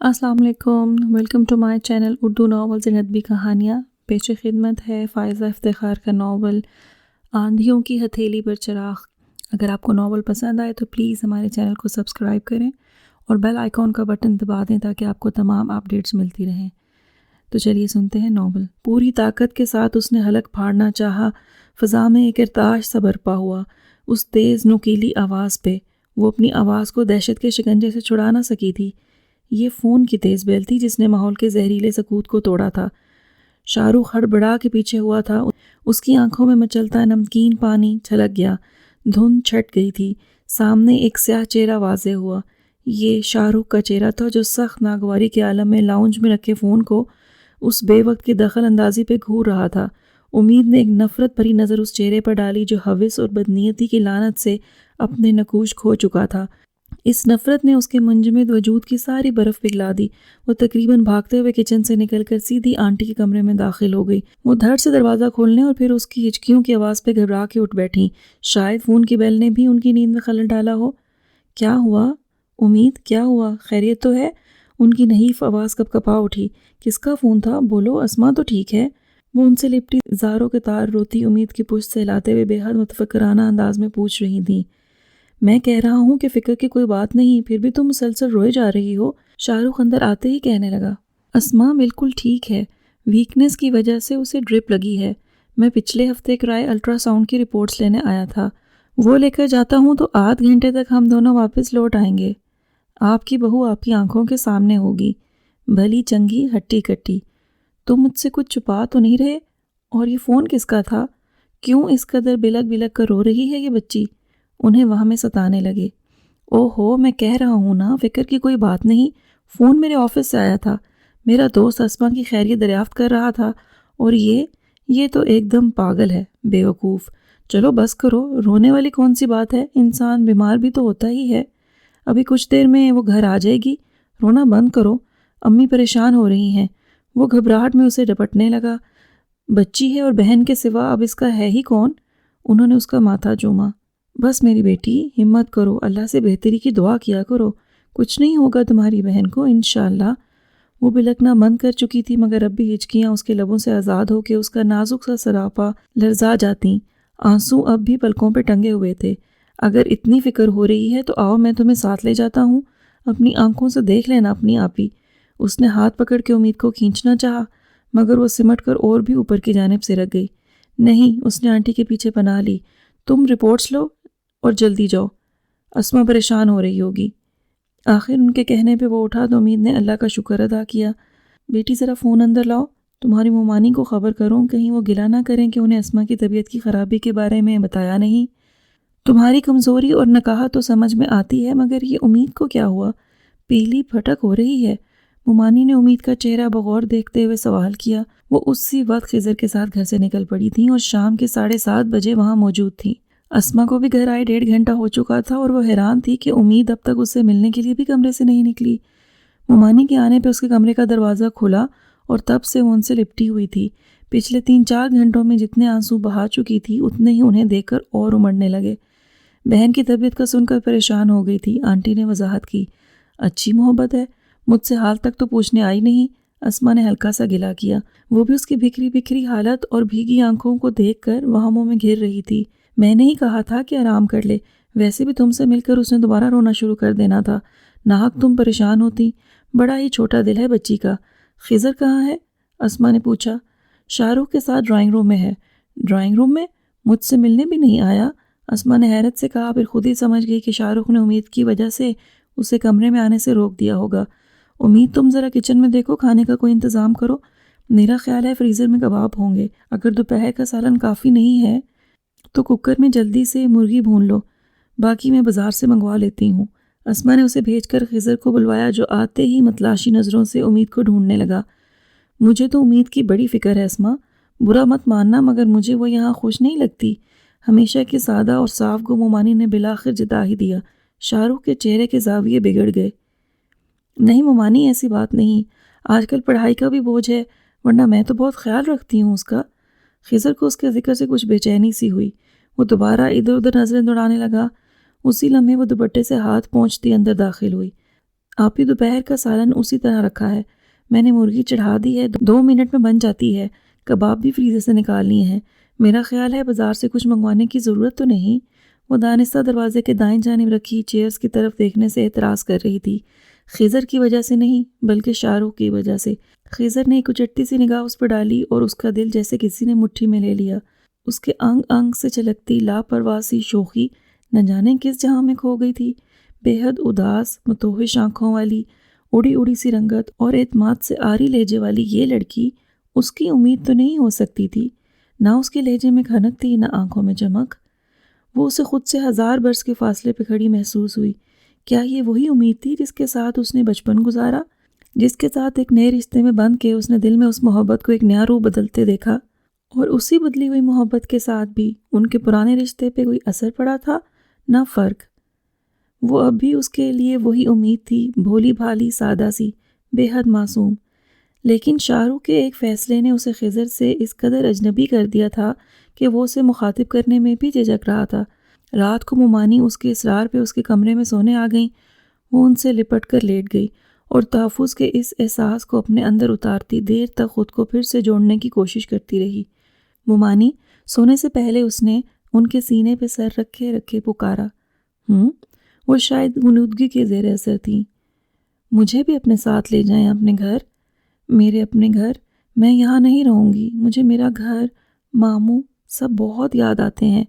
السلام علیکم، welcome to my channel Urdu novels and ادبی کہانیاں۔ پیش خدمت ہے فائزہ افتخار کا ناول آندھیوں کی ہتھیلی پر چراغ۔ اگر آپ کو ناول پسند آئے تو پلیز ہمارے چینل کو سبسکرائب کریں اور بیل آئیکن کا بٹن دبا دیں تاکہ آپ کو تمام اپڈیٹس ملتی رہیں۔ تو چلیے سنتے ہیں ناول۔ پوری طاقت کے ساتھ اس نے حلق پھاڑنا چاہا، فضا میں ایک ارتعاش سا برپا ہوا اس تیز نکیلی آواز پہ۔ وہ اپنی آواز کو دہشت کے شکنجے سے چھڑا نہ سکی تھی۔ یہ فون کی تیز بیل تھی جس نے ماحول کے زہریلے سکوت کو توڑا تھا۔ شاہ رخ ہڑبڑا کے پیچھے ہوا تھا، اس کی آنکھوں میں مچلتا نمکین پانی چھلک گیا، دھند چھٹ گئی تھی۔ سامنے ایک سیاہ چہرہ واضح ہوا۔ یہ شاہ رخ کا چہرہ تھا جو سخت ناگواری کے عالم میں لاؤنج میں رکھے فون کو اس بے وقت کی دخل اندازی پہ گھور رہا تھا۔ امید نے ایک نفرت بھری نظر اس چہرے پر ڈالی جو ہوس اور بدنیتی کی لعنت سے اپنے نقوش کھو چکا تھا۔ اس نفرت نے اس کے منجمد وجود کی ساری برف پگھلا دی۔ وہ تقریباً بھاگتے ہوئے کچن سے نکل کر سیدھی آنٹی کے کمرے میں داخل ہو گئی۔ وہ دھڑ سے دروازہ کھولنے اور پھر اس کی ہچکیوں کی آواز پہ گھبرا کے اٹھ بیٹھیں۔ شاید فون کی بیل نے بھی ان کی نیند میں خلل ڈالا ہو۔ کیا ہوا امید، کیا ہوا؟ خیریت تو ہے؟ ان کی نحیف آواز کپ کپا اٹھی۔ کس کا فون تھا؟ بولو، اسما تو ٹھیک ہے؟ وہ ان سے لپٹی زاروں کے تار روتی امید کی پشت سے ہلاتے ہوئے بے حد متفکرانہ انداز میں پوچھ رہی تھیں۔ میں کہہ رہا ہوں کہ فکر کی کوئی بات نہیں، پھر بھی تم مسلسل روئے جا رہی ہو، شاہ رخ اندر آتے ہی کہنے لگا۔ اسما بالکل ٹھیک ہے، ویکنس کی وجہ سے اسے ڈرپ لگی ہے۔ میں پچھلے ہفتے کرائے الٹرا ساؤنڈ کی رپورٹس لینے آیا تھا، وہ لے کر جاتا ہوں تو آدھ گھنٹے تک ہم دونوں واپس لوٹ آئیں گے۔ آپ کی بہو آپ کی آنکھوں کے سامنے ہوگی، بھلی چنگی ہٹی کٹی۔ تم مجھ سے کچھ چھپا تو نہیں رہے؟ اور یہ فون کس کا تھا؟ کیوں اس قدر بلک بلک کر رو رہی ہے یہ بچی؟ انہیں وہاں میں ستانے لگے۔ او ہو، میں کہہ رہا ہوں نا، فکر کی کوئی بات نہیں، فون میرے آفس سے آیا تھا، میرا دوست اسما کی خیریت دریافت کر رہا تھا، اور یہ تو ایک دم پاگل ہے، بے وقوف۔ چلو بس کرو، رونے والی کون سی بات ہے، انسان بیمار بھی تو ہوتا ہی ہے، ابھی کچھ دیر میں وہ گھر آ جائے گی، رونا بند کرو، امی پریشان ہو رہی ہیں۔ وہ گھبراہٹ میں اسے ڈپٹنے لگا۔ بچی ہے اور بہن کے سوا اب اس کا ہے ہی کون؟ انہوں نے اس کا ماتھا چوما۔ بس میری بیٹی، ہمت کرو، اللہ سے بہتری کی دعا کیا کرو، کچھ نہیں ہوگا تمہاری بہن کو انشاءاللہ۔ وہ بلکنا بند کر چکی تھی مگر اب بھی ہچکیاں اس کے لبوں سے آزاد ہو کے اس کا نازک سا سراپا لرزا جاتیں۔ آنسو اب بھی پلکوں پہ ٹنگے ہوئے تھے۔ اگر اتنی فکر ہو رہی ہے تو آؤ میں تمہیں ساتھ لے جاتا ہوں، اپنی آنکھوں سے دیکھ لینا اپنی آپ ہی۔ اس نے ہاتھ پکڑ کے امید کو کھینچنا چاہا مگر وہ سمٹ کر اور بھی اوپر کی جانب سرک گئی۔ نہیں، اس نے آنٹی کے پیچھے پناہ لی، تم رپورٹس لو اور جلدی جاؤ، اسما پریشان ہو رہی ہوگی۔ آخر ان کے کہنے پہ وہ اٹھا تو امید نے اللہ کا شکر ادا کیا۔ بیٹی ذرا فون اندر لاؤ، تمہاری مومانی کو خبر کروں، کہیں وہ گلہ نہ کریں کہ انہیں اسما کی طبیعت کی خرابی کے بارے میں بتایا نہیں۔ تمہاری کمزوری اور نکاہت تو سمجھ میں آتی ہے مگر یہ امید کو کیا ہوا؟ پیلی پھٹک ہو رہی ہے۔ مومانی نے امید کا چہرہ بغور دیکھتے ہوئے سوال کیا۔ وہ اسی وقت خضر کے ساتھ گھر سے نکل پڑی تھیں اور شام کے 7:30 بجے وہاں موجود تھیں۔ اسما کو بھی گھر آئے 1.5 گھنٹہ ہو چکا تھا اور وہ حیران تھی کہ امید اب تک اس سے ملنے کے لیے بھی کمرے سے نہیں نکلی۔ مومانی کے آنے پہ اس کے کمرے کا دروازہ کھلا اور تب سے وہ ان سے لپٹی ہوئی تھی۔ پچھلے 3-4 گھنٹوں میں جتنے آنسو بہا چکی تھی اتنے ہی انہیں دیکھ کر اور امڑنے لگے۔ بہن کی طبیعت کا سن کر پریشان ہو گئی تھی، آنٹی نے وضاحت کی۔ اچھی محبت ہے، مجھ سے حال تک تو پوچھنے آئی نہیں، اسما نے ہلکا سا گلہ کیا۔ وہ بھی اس کی بکھری بکھری حالت اور بھیگی آنکھوں کو دیکھ کر وہموں میں گھر رہی تھی۔ میں نے ہی کہا تھا کہ آرام کر لے، ویسے بھی تم سے مل کر اس نے دوبارہ رونا شروع کر دینا تھا، ناحق تم پریشان ہوتی، بڑا ہی چھوٹا دل ہے بچی کا۔ خضر کہاں ہے؟ اسما نے پوچھا۔ شاہ رخ کے ساتھ ڈرائنگ روم میں ہے۔ ڈرائنگ روم میں؟ مجھ سے ملنے بھی نہیں آیا؟ اسما نے حیرت سے کہا، پھر خود ہی سمجھ گئی کہ شاہ رخ نے امید کی وجہ سے اسے کمرے میں آنے سے روک دیا ہوگا۔ امید تم ذرا کچن میں دیکھو، کھانے کا کوئی انتظام کرو، میرا خیال ہے فریزر میں کباب ہوں گے، اگر دوپہر کا سالن کافی نہیں ہے تو کوکر میں جلدی سے مرغی بھون لو، باقی میں بازار سے منگوا لیتی ہوں۔ اسما نے اسے بھیج کر خضر کو بلوایا جو آتے ہی متلاشی نظروں سے امید کو ڈھونڈنے لگا۔ مجھے تو امید کی بڑی فکر ہے اسما، برا مت ماننا مگر مجھے وہ یہاں خوش نہیں لگتی۔ ہمیشہ کے سادہ اور صاف گو مومانی نے بالآخر جتا ہی دیا۔ شاہ رخ کے چہرے کے زاویے بگڑ گئے۔ نہیں مومانی، ایسی بات نہیں، آج کل پڑھائی کا بھی بوجھ ہے، ورنہ میں تو بہت خیال رکھتی ہوں اس کا۔ خضر کو اس کے ذکر سے کچھ بے چینی سی ہوئی، وہ دوبارہ ادھر ادھر نظریں دوڑانے لگا۔ اسی لمحے وہ دوپٹے سے ہاتھ پونچھتی اندر داخل ہوئی۔ آپ ہی دوپہر کا سالن اسی طرح رکھا ہے، میں نے مرغی چڑھا دی ہے، 2 منٹ میں بن جاتی ہے، کباب بھی فریزر سے نکال لیے ہیں، میرا خیال ہے بازار سے کچھ منگوانے کی ضرورت تو نہیں۔ وہ دانستہ دروازے کے دائیں جانب رکھی چیئرز کی طرف دیکھنے سے اعتراض کر رہی تھی۔ خضر کی وجہ سے نہیں بلکہ شاہ رخ کی وجہ سے۔ خضر نے ایک اچٹی سی نگاہ اس پر ڈالی اور اس کا دل جیسے کسی نے مٹھی میں لے لیا۔ اس کے انگ انگ سے چھلکتی لاپرواہ سی شوخی نہ جانے کس جہاں میں کھو گئی تھی۔ بے حد اداس، متوحش آنکھوں والی، اڑی اڑی سی رنگت اور اعتماد سے آری لہجے والی یہ لڑکی اس کی امید تو نہیں ہو سکتی تھی۔ نہ اس کے لہجے میں کھنک تھی، نہ آنکھوں میں چمک۔ وہ اسے خود سے 1000 برس کے فاصلے پہ کھڑی محسوس ہوئی۔ کیا یہ وہی امید تھی جس کے ساتھ اس نے بچپن گزارا، جس کے ساتھ ایک نئے رشتے میں بندھ کے اس نے دل میں اس محبت کو ایک نیا روپ بدلتے دیکھا؟ اور اسی بدلی ہوئی محبت کے ساتھ بھی ان کے پرانے رشتے پہ کوئی اثر پڑا تھا؟ نہ فرق۔ وہ اب بھی اس کے لیے وہی امید تھی، بھولی بھالی، سادہ سی، بے حد معصوم۔ لیکن شاہ رخ کے ایک فیصلے نے اسے خضر سے اس قدر اجنبی کر دیا تھا کہ وہ اسے مخاطب کرنے میں بھی جھجک رہا تھا۔ رات کو مومانی اس کے اصرار پہ اس کے کمرے میں سونے آ گئیں۔ وہ ان سے لپٹ کر لیٹ گئی اور تحفظ کے اس احساس کو اپنے اندر اتارتی دیر تک خود کو پھر سے جوڑنے کی کوشش کرتی رہی۔ مومانی سونے سے پہلے اس نے ان کے سینے پہ سر رکھے رکھے پکارا۔ وہ شاید غنودگی کے زیر اثر تھیں۔ مجھے بھی اپنے ساتھ لے جائیں اپنے گھر، میرے اپنے گھر۔ میں یہاں نہیں رہوں گی، مجھے میرا گھر، ماموں سب بہت یاد آتے ہیں،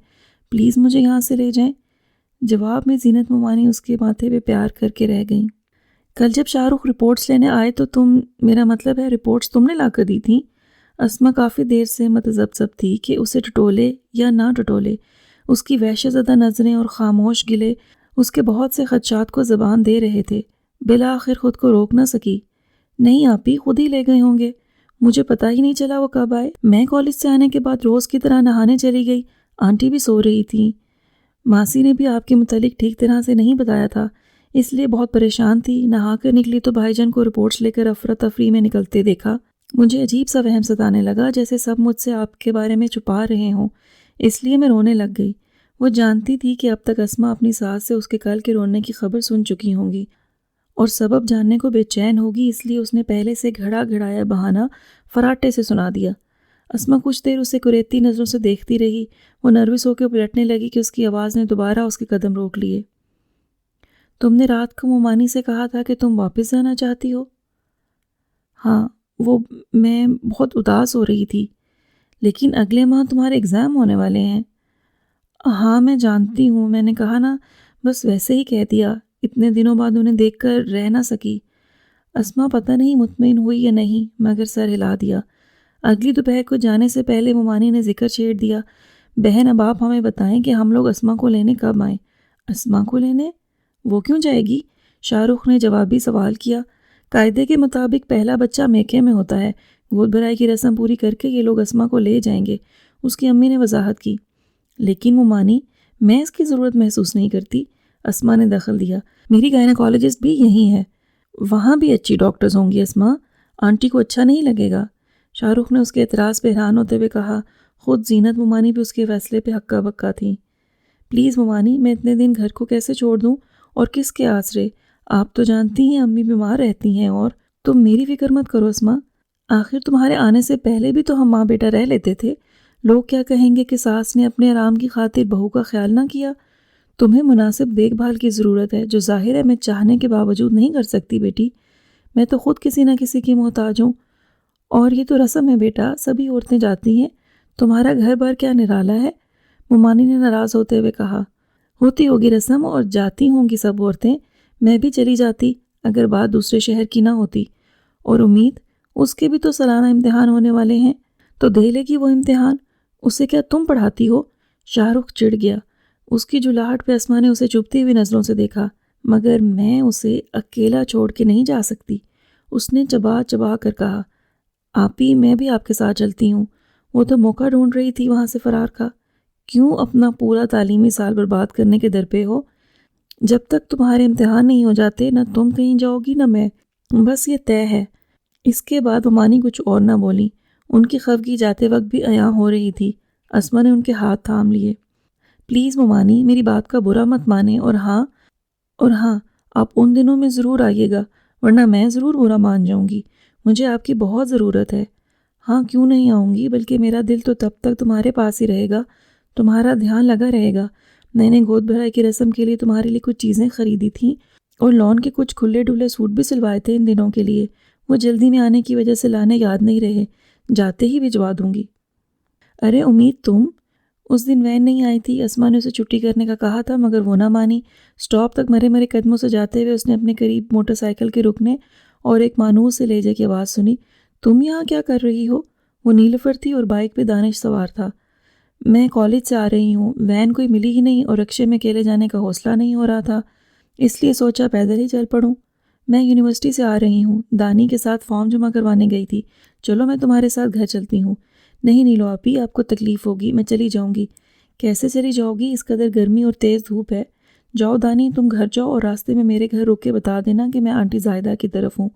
پلیز مجھے یہاں سے لے جائیں۔ جواب میں زینت مومانی اس کے ماتھے پہ پیار کر کے رہ گئیں۔ کل جب شاہ رخ رپورٹس لینے آئے تو میرا مطلب ہے رپورٹس تم نے لا کر دی تھیں؟ اسما کافی دیر سے متذبذب تھی کہ اسے ٹٹولے یا نہ ٹٹولے۔ اس کی وحشت زدہ نظریں اور خاموش گلے اس کے بہت سے خدشات کو زبان دے رہے تھے۔ بالآخر خود کو روک نہ سکی۔ نہیں آپی، خود ہی لے گئے ہوں گے، مجھے پتہ ہی نہیں چلا وہ کب آئے۔ میں کالج سے آنے کے بعد روز کی طرح نہانے چلی گئی، آنٹی بھی سو رہی تھیں۔ ماسی نے بھی آپ کے متعلق ٹھیک طرح سے نہیں بتایا تھا، اس لیے بہت پریشان تھی۔ نہا کر نکلی تو بھائی جان کو رپورٹس لے کر افراتفری میں نکلتے دیکھا۔ مجھے عجیب سا وہم ستانے لگا، جیسے سب مجھ سے آپ کے بارے میں چھپا رہے ہوں، اس لیے میں رونے لگ گئی۔ وہ جانتی تھی کہ اب تک اسما اپنی ساس سے اس کے کل کے رونے کی خبر سن چکی ہوں گی اور سبب جاننے کو بے چین ہوگی، اس لیے اس نے پہلے سے گھڑا گھڑایا بہانہ فراٹے سے سنا دیا۔ اسما کچھ دیر اسے کریتی نظروں سے دیکھتی رہی۔ وہ نروس ہو کے پلٹنے لگی کہ اس کی آواز نے دوبارہ اس کے قدم روک لیے۔ تم نے رات کو مومانی سے کہا تھا کہ تم واپس جانا چاہتی ہو؟ ہاں، میں بہت اداس ہو رہی تھی۔ لیکن اگلے ماہ تمہارے ایگزام ہونے والے ہیں۔ ہاں میں جانتی ہوں، میں نے کہا نا، بس ویسے ہی کہہ دیا، اتنے دنوں بعد انہیں دیکھ کر رہ نہ سکی۔ اسما پتہ نہیں مطمئن ہوئی یا نہیں، مگر سر ہلا دیا۔ اگلی دوپہر کو جانے سے پہلے مومانی نے ذکر چھیڑ دیا، بہن اب آپ ہمیں بتائیں کہ ہم لوگ اسما کو لینے کب آئیں؟ اسما کو لینے؟ وہ کیوں جائے گی؟ شاہ رخ نے جوابی سوال کیا۔ قاعدے کے مطابق پہلا بچہ میکے میں ہوتا ہے، گود بھرائی کی رسم پوری کر کے یہ لوگ اسما کو لے جائیں گے، اس کی امی نے وضاحت کی۔ لیکن مومانی، میں اس کی ضرورت محسوس نہیں کرتی، اسما نے دخل دیا۔ میری گائنیکالوجسٹ بھی یہی ہے، وہاں بھی اچھی ڈاکٹرز ہوں گی اسما، آنٹی کو اچھا نہیں لگے گا۔ شاہ رخ نے اس کے اعتراض پہ حیران ہوتے ہوئے کہا۔ خود زینت مومانی بھی اس کے فیصلے پہ ہکا بکا تھیں۔ پلیز مومانی، میں اتنے دن گھر کو کیسے چھوڑ دوں اور کس کے آسرے؟ آپ تو جانتی ہیں امی بیمار رہتی ہیں، اور تم میری فکر مت کرو اسما، آخر تمہارے آنے سے پہلے بھی تو ہم ماں بیٹا رہ لیتے تھے۔ لوگ کیا کہیں گے کہ ساس نے اپنے آرام کی خاطر بہو کا خیال نہ کیا؟ تمہیں مناسب دیکھ بھال کی ضرورت ہے، جو ظاہر ہے میں چاہنے کے باوجود نہیں کر سکتی بیٹی۔ میں تو خود کسی نہ کسی کی محتاج ہوں، اور یہ تو رسم ہے بیٹا، سبھی عورتیں جاتی ہیں، تمہارا گھر بار کیا نرالا ہے؟ مومانی نے ناراض ہوتے ہوئے کہا۔ ہوتی ہوگی رسم اور جاتی ہوں گی سب عورتیں، میں بھی چلی جاتی اگر بات دوسرے شہر کی نہ ہوتی۔ اور امید، اس کے بھی تو سالانہ امتحان ہونے والے ہیں، تو دے لے گی وہ امتحان، اسے کیا تم پڑھاتی ہو؟ شاہ رخ چڑ گیا۔ اس کی جلاہٹ پہ اسما نے اسے چبھتی ہوئی نظروں سے دیکھا۔ مگر میں اسے اکیلا چھوڑ کے نہیں جا سکتی، اس نے چبا چبا کر کہا۔ آپی، میں بھی آپ کے ساتھ چلتی ہوں۔ وہ تو موقع ڈھونڈ رہی تھی وہاں سے فرار کا۔ کیوں اپنا پورا تعلیمی سال برباد کرنے کے درپے ہو؟ جب تک تمہارے امتحان نہیں ہو جاتے، نہ تم کہیں جاؤ گی نہ میں، بس یہ طے ہے۔ اس کے بعد مومانی کچھ اور نہ بولی۔ ان کی خفگی جاتے وقت بھی عیاں ہو رہی تھی۔ اسما نے ان کے ہاتھ تھام لیے۔ پلیز مومانی، میری بات کا برا مت مانے، اور ہاں آپ ان دنوں میں ضرور آئیے گا، ورنہ میں ضرور برا مان جاؤں گی، مجھے آپ کی بہت ضرورت ہے۔ ہاں کیوں نہیں آؤں گی، بلکہ میرا دل تو تب تک تمہارے پاس ہی رہے گا، تمہارا دھیان لگا رہے گا۔ میں نے گود بھرائی کی رسم کے لیے تمہارے لیے کچھ چیزیں خریدی تھیں اور لون کے کچھ کھلے ڈھلے سوٹ بھی سلوائے تھے ان دنوں کے لیے، وہ جلدی میں آنے کی وجہ سے لانے یاد نہیں رہے، جاتے ہی بھجوا دوں گی۔ ارے امید، تم اس دن وین نہیں آئی تھی، اسما نے اسے چھٹی کرنے کا کہا تھا مگر وہ نہ مانی۔ سٹاپ تک مرے مرے قدموں سے جاتے ہوئے اس نے اپنے قریب موٹر سائیکل کے رکنے اور ایک مانوس سے لہجے کی آواز سنی۔ تم یہاں کیا کر رہی ہو؟ وہ نیلوفر تھی اور بائک پہ دانش سوار تھا۔ میں کالج سے آ رہی ہوں، وین کوئی ملی ہی نہیں اور رکشے میں اکیلے جانے کا حوصلہ نہیں ہو رہا تھا، اس لیے سوچا پیدل ہی چل پڑوں۔ میں یونیورسٹی سے آ رہی ہوں، دانی کے ساتھ فارم جمع کروانے گئی تھی، چلو میں تمہارے ساتھ گھر چلتی ہوں۔ نہیں نیلو آپی، آپ کو تکلیف ہوگی، میں چلی جاؤں گی۔ کیسے چلی جاؤ گی، اس قدر گرمی اور تیز دھوپ ہے؟ جاؤ دانی، تم گھر جاؤ اور راستے میں میرے گھر رک کے بتا دینا کہ میں آنٹی زاہدہ کی طرف ہوں۔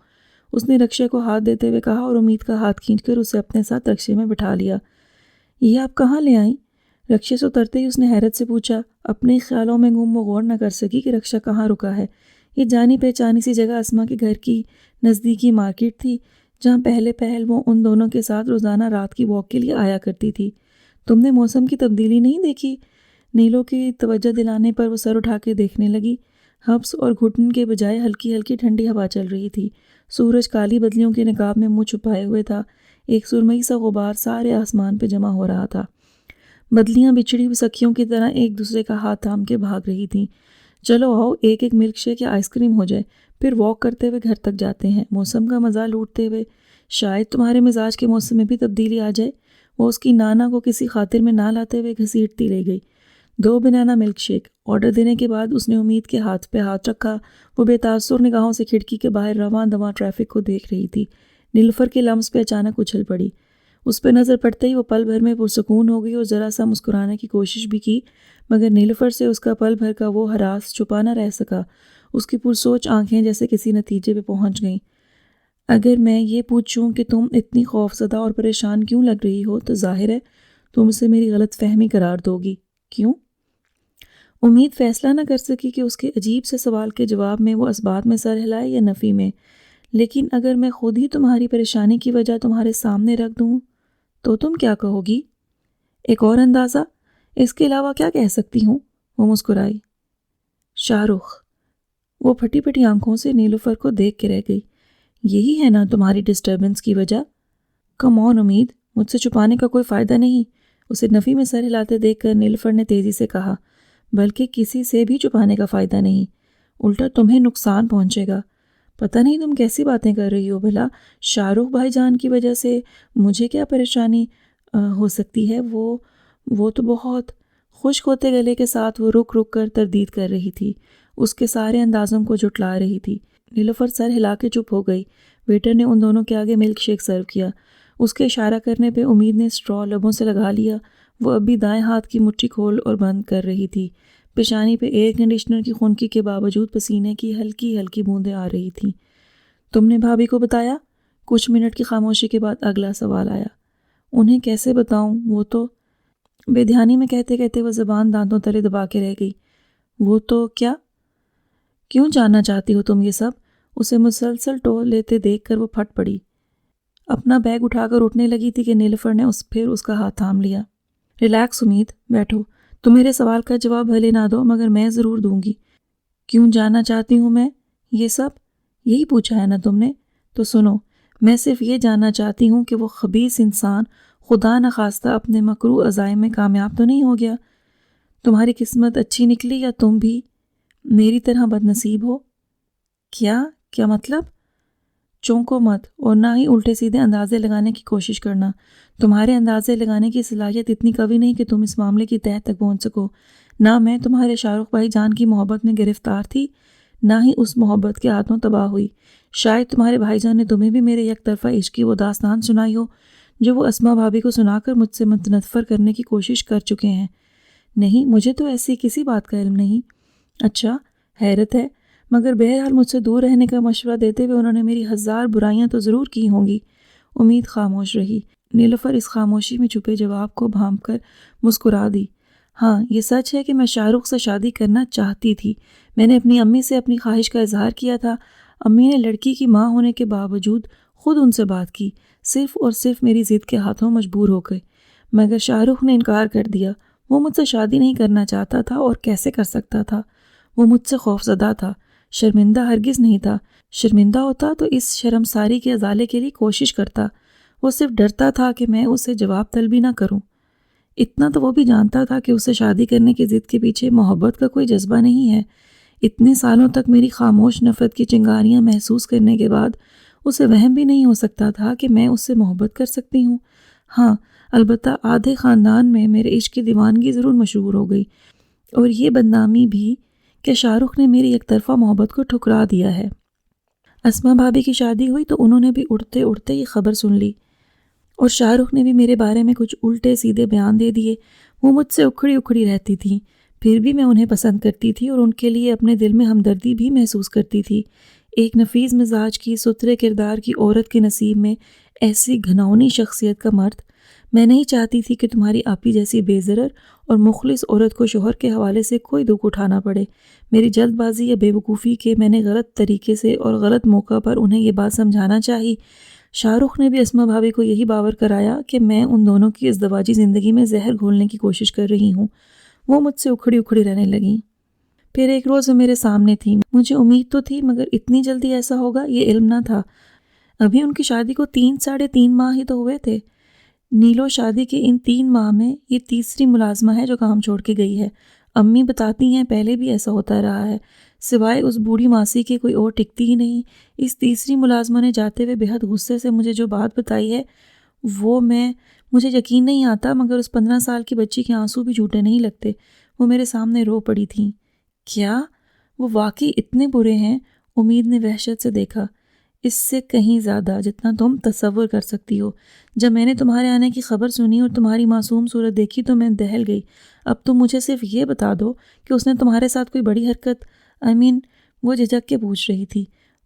اس نے رکشے کو ہاتھ دیتے ہوئے کہا اور امید کا ہاتھ کھینچ کر اسے اپنے ساتھ رکشے میں بٹھا لیا۔ یہ آپ کہاں لے آئیں؟ رکشے سے اترتے ہی اس نے حیرت سے پوچھا، اپنے خیالوں میں گم وہ غور نہ کر سکی کہ رکشہ کہاں رکا ہے۔ یہ جانی پہچانی سی جگہ اسما کے گھر کی نزدیکی مارکیٹ تھی، جہاں پہلے پہل وہ ان دونوں کے ساتھ روزانہ رات کی واک کے لیے آیا کرتی تھی۔ تم نے موسم کی تبدیلی نہیں دیکھی؟ نیلو کی توجہ دلانے پر وہ سر اٹھا کے دیکھنے لگی۔ ہبس اور گھٹن کے بجائے ہلکی ہلکی ٹھنڈی ہوا چل رہی تھی، سورج کالی بدلیوں کے نقاب میں منہ چھپائے ہوئے تھا، ایک سرمئی سا غبار سارے آسمان پہ جمع ہو رہا تھا۔ بدلیاں بچھڑی ہوئی سکھیوں کی طرح ایک دوسرے کا ہاتھ تھام کے بھاگ رہی تھیں۔ چلو آؤ، ایک ایک ملک شیک یا آئس کریم ہو جائے، پھر واک کرتے ہوئے گھر تک جاتے ہیں، موسم کا مزہ لوٹتے ہوئے۔ شاید تمہارے مزاج کے موسم میں بھی تبدیلی آ جائے۔ وہ اس کی نانا کو کسی خاطر میں نہ لاتے ہوئے گھسیٹتی لے گئی۔ 2 بنانا ملک شیک آرڈر دینے کے بعد اس نے امید کے ہاتھ پہ ہاتھ رکھا۔ وہ بے تاثر نگاہوں سے کھڑکی کے باہر رواں دواں ٹریفک کو دیکھ رہی تھی۔ نیلوفر کے لمس پہ اچانک اچھل پڑی، اس پہ نظر پڑتے ہی وہ پل بھر میں پرسکون ہو گئی اور ذرا سا مسکرانے کی کوشش بھی کی، مگر نیلوفر سے اس کا پل بھر کا وہ ہراس چھپا نہ رہ سکا۔ اس کی پرسوچ آنکھیں جیسے کسی نتیجے پہ پہنچ گئیں۔ اگر میں یہ پوچھوں کہ تم اتنی خوفزدہ اور پریشان کیوں لگ رہی ہو تو ظاہر ہے تم اسے میری غلط فہمی قرار دو گی۔ کیوں؟ امید فیصلہ نہ کر سکی کہ اس کے عجیب سے سوال کے جواب میں وہ اثبات میں سر ہلائے یا نفی میں۔ لیکن اگر میں خود ہی تمہاری پریشانی کی وجہ تمہارے سامنے رکھ دوں تو تم کیا کہو گی؟ ایک اور اندازہ، اس کے علاوہ کیا کہہ سکتی ہوں؟ وہ مسکرائی۔ شاہ رخ۔ وہ پھٹی پھٹی آنکھوں سے نیلوفر کو دیکھ کے رہ گئی۔ یہی ہے نا تمہاری ڈسٹربنس کی وجہ؟ کم آن امید، مجھ سے چھپانے کا کوئی فائدہ نہیں، اسے نفی میں سر ہلاتے دیکھ کر نیلوفر نے تیزی سے کہا۔ بلکہ کسی سے بھی چھپانے کا فائدہ نہیں، الٹا تمہیں نقصان پہنچے گا۔ پتہ نہیں تم کیسی باتیں کر رہی ہو بھلا؟ شاہ رخ بھائی جان کی وجہ سے مجھے کیا پریشانی ہو سکتی ہے؟ وہ تو بہت خشک ہوتے گلے کے ساتھ وہ رک رک کر تردید کر رہی تھی، اس کے سارے اندازوں کو جھٹلا رہی تھی۔ نیلوفر سر ہلا کے چپ ہو گئی۔ ویٹر نے ان دونوں کے آگے ملک شیک سرو کیا۔ اس کے اشارہ کرنے پہ امید نے اسٹرا لبوں سے لگا لیا۔ وہ اب بھی دائیں ہاتھ کی مٹھی کھول اور بند کر رہی تھی۔ پیشانی پہ ایئر کنڈیشنر کی خنکی کے باوجود پسینے کی ہلکی ہلکی بوندیں آ رہی تھیں۔ تم نے بھابھی کو بتایا؟ کچھ منٹ کی خاموشی کے بعد اگلا سوال آیا۔ انہیں کیسے بتاؤں، وہ تو… بے دھیانی میں کہتے کہتے وہ زبان دانتوں تلے دبا کے رہ گئی۔ وہ تو کیا؟ کیوں جاننا چاہتی ہو تم یہ سب؟ اسے مسلسل ٹو لیتے دیکھ کر وہ پھٹ پڑی۔ اپنا بیگ اٹھا کر اٹھنے لگی تھی کہ نیلوفر نے پھر اس کا ہاتھ تھام لیا۔ ریلیکس امید، بیٹھو، تم میرے سوال کا جواب بھلے نہ دو مگر میں ضرور دوں گی۔ کیوں جاننا چاہتی ہوں میں یہ سب؟ یہی پوچھا ہے نا تم نے؟ تو سنو، میں صرف یہ جاننا چاہتی ہوں کہ وہ خبیث انسان خدا نخواستہ اپنے مکروہ عزائم میں کامیاب تو نہیں ہو گیا؟ تمہاری قسمت اچھی نکلی یا تم بھی میری طرح بد نصیب ہو؟ کیا مطلب؟ چونکو مت اور نہ ہی الٹے سیدھے اندازے لگانے کی کوشش کرنا۔ تمہارے اندازے لگانے کی صلاحیت اتنی قوی نہیں کہ تم اس معاملے کی تہہ تک پہنچ سکو۔ نہ میں تمہارے شاہ رخ بھائی جان کی محبت میں گرفتار تھی، نہ ہی اس محبت کے ہاتھوں تباہ ہوئی۔ شاید تمہارے بھائی جان نے تمہیں بھی میرے یک طرفہ عشق کی وہ داستان سنائی ہو جو وہ اسما بھابھی کو سنا کر مجھ سے متنفر کرنے کی کوشش کر چکے ہیں۔ نہیں، مجھے تو ایسی کسی بات کا علم نہیں۔ اچھا، حیرت ہے، مگر بہرحال مجھ سے دور رہنے کا مشورہ دیتے ہوئے انہوں نے میری 1000 برائیاں تو ضرور کی ہوں گی۔ امید خاموش رہی۔ نیلوفر اس خاموشی میں چھپے جواب کو بھانپ کر مسکرا دی۔ ہاں یہ سچ ہے کہ میں شاہ رخ سے شادی کرنا چاہتی تھی۔ میں نے اپنی امی سے اپنی خواہش کا اظہار کیا تھا۔ امی نے لڑکی کی ماں ہونے کے باوجود خود ان سے بات کی، صرف اور صرف میری ضد کے ہاتھوں مجبور ہو گئے، مگر شاہ رخ نے انکار کر دیا۔ وہ مجھ سے شادی نہیں کرنا چاہتا تھا اور کیسے کر سکتا تھا؟ وہ مجھ سے خوفزدہ تھا، شرمندہ ہرگز نہیں تھا۔ شرمندہ ہوتا تو اس شرمساری کے ازالے کے لیے کوشش کرتا۔ وہ صرف ڈرتا تھا کہ میں اسے جواب طلبی نہ کروں۔ اتنا تو وہ بھی جانتا تھا کہ اسے شادی کرنے کی ضد کے پیچھے محبت کا کوئی جذبہ نہیں ہے۔ اتنے سالوں تک میری خاموش نفرت کی چنگاریاں محسوس کرنے کے بعد اسے وہم بھی نہیں ہو سکتا تھا کہ میں اس سے محبت کر سکتی ہوں۔ ہاں البتہ آدھے خاندان میں میرے عشق کی دیوانگی ضرور مشہور ہو گئی، اور یہ بدنامی بھی کہ شاہ رخ نے میری یک طرفہ محبت کو ٹھکرا دیا ہے۔ اسما بھابی کی شادی ہوئی تو انہوں نے بھی اڑتے اڑتے یہ خبر سن لی، اور شاہ رخ نے بھی میرے بارے میں کچھ الٹے سیدھے بیان دے دیے۔ وہ مجھ سے اکھڑی اکھڑی رہتی تھیں، پھر بھی میں انہیں پسند کرتی تھی اور ان کے لیے اپنے دل میں ہمدردی بھی محسوس کرتی تھی۔ ایک نفیس مزاج کی، ستھرے کردار کی عورت کے نصیب میں ایسی گھناؤنی شخصیت کا مرد۔ میں نہیں چاہتی تھی کہ تمہاری آپی جیسی بے ضرر اور مخلص عورت کو شوہر کے حوالے سے کوئی دکھ اٹھانا پڑے۔ میری جلد بازی یا بے وقوفی کے میں نے غلط طریقے سے اور غلط موقع پر انہیں یہ بات سمجھانا چاہی۔ شاہ رخ نے بھی اسما بھابی کو یہی باور کرایا کہ میں ان دونوں کی ازدواجی زندگی میں زہر گھولنے کی کوشش کر رہی ہوں۔ وہ مجھ سے اکھڑی اکھڑی رہنے لگیں۔ پھر ایک روز وہ میرے سامنے تھی۔ مجھے امید تو تھی، مگر اتنی جلدی ایسا ہوگا یہ علم نہ تھا۔ ابھی ان کی شادی کو 3 ماہ ہی تو ہوئے تھے۔ نیلو شادی کے ان 3 ماہ میں یہ تیسری ملازمہ ہے جو کام چھوڑ کے گئی ہے۔ امی بتاتی ہیں پہلے بھی ایسا ہوتا رہا ہے، سوائے اس بوڑھی ماسی کے کوئی اور ٹکتی ہی نہیں۔ اس تیسری ملازمہ نے جاتے ہوئے بہت غصے سے مجھے جو بات بتائی ہے مجھے یقین نہیں آتا، مگر اس 15 سال کی بچی کے آنسو بھی جھوٹے نہیں لگتے۔ وہ میرے سامنے رو پڑی تھیں۔ کیا وہ واقعی اتنے برے ہیں؟ امید نے وحشت سے دیکھا۔ اس سے کہیں زیادہ، جتنا تم تصور کر سکتی ہو۔ جب میں نے تمہارے آنے کی خبر سنی اور تمہاری معصوم صورت دیکھی تو میں دہل گئی۔ اب تم مجھے صرف یہ بتا دو کہ اس نے تمہارے ساتھ کوئی بڑی حرکت وہ جھجک کے پوچھ رہی تھی۔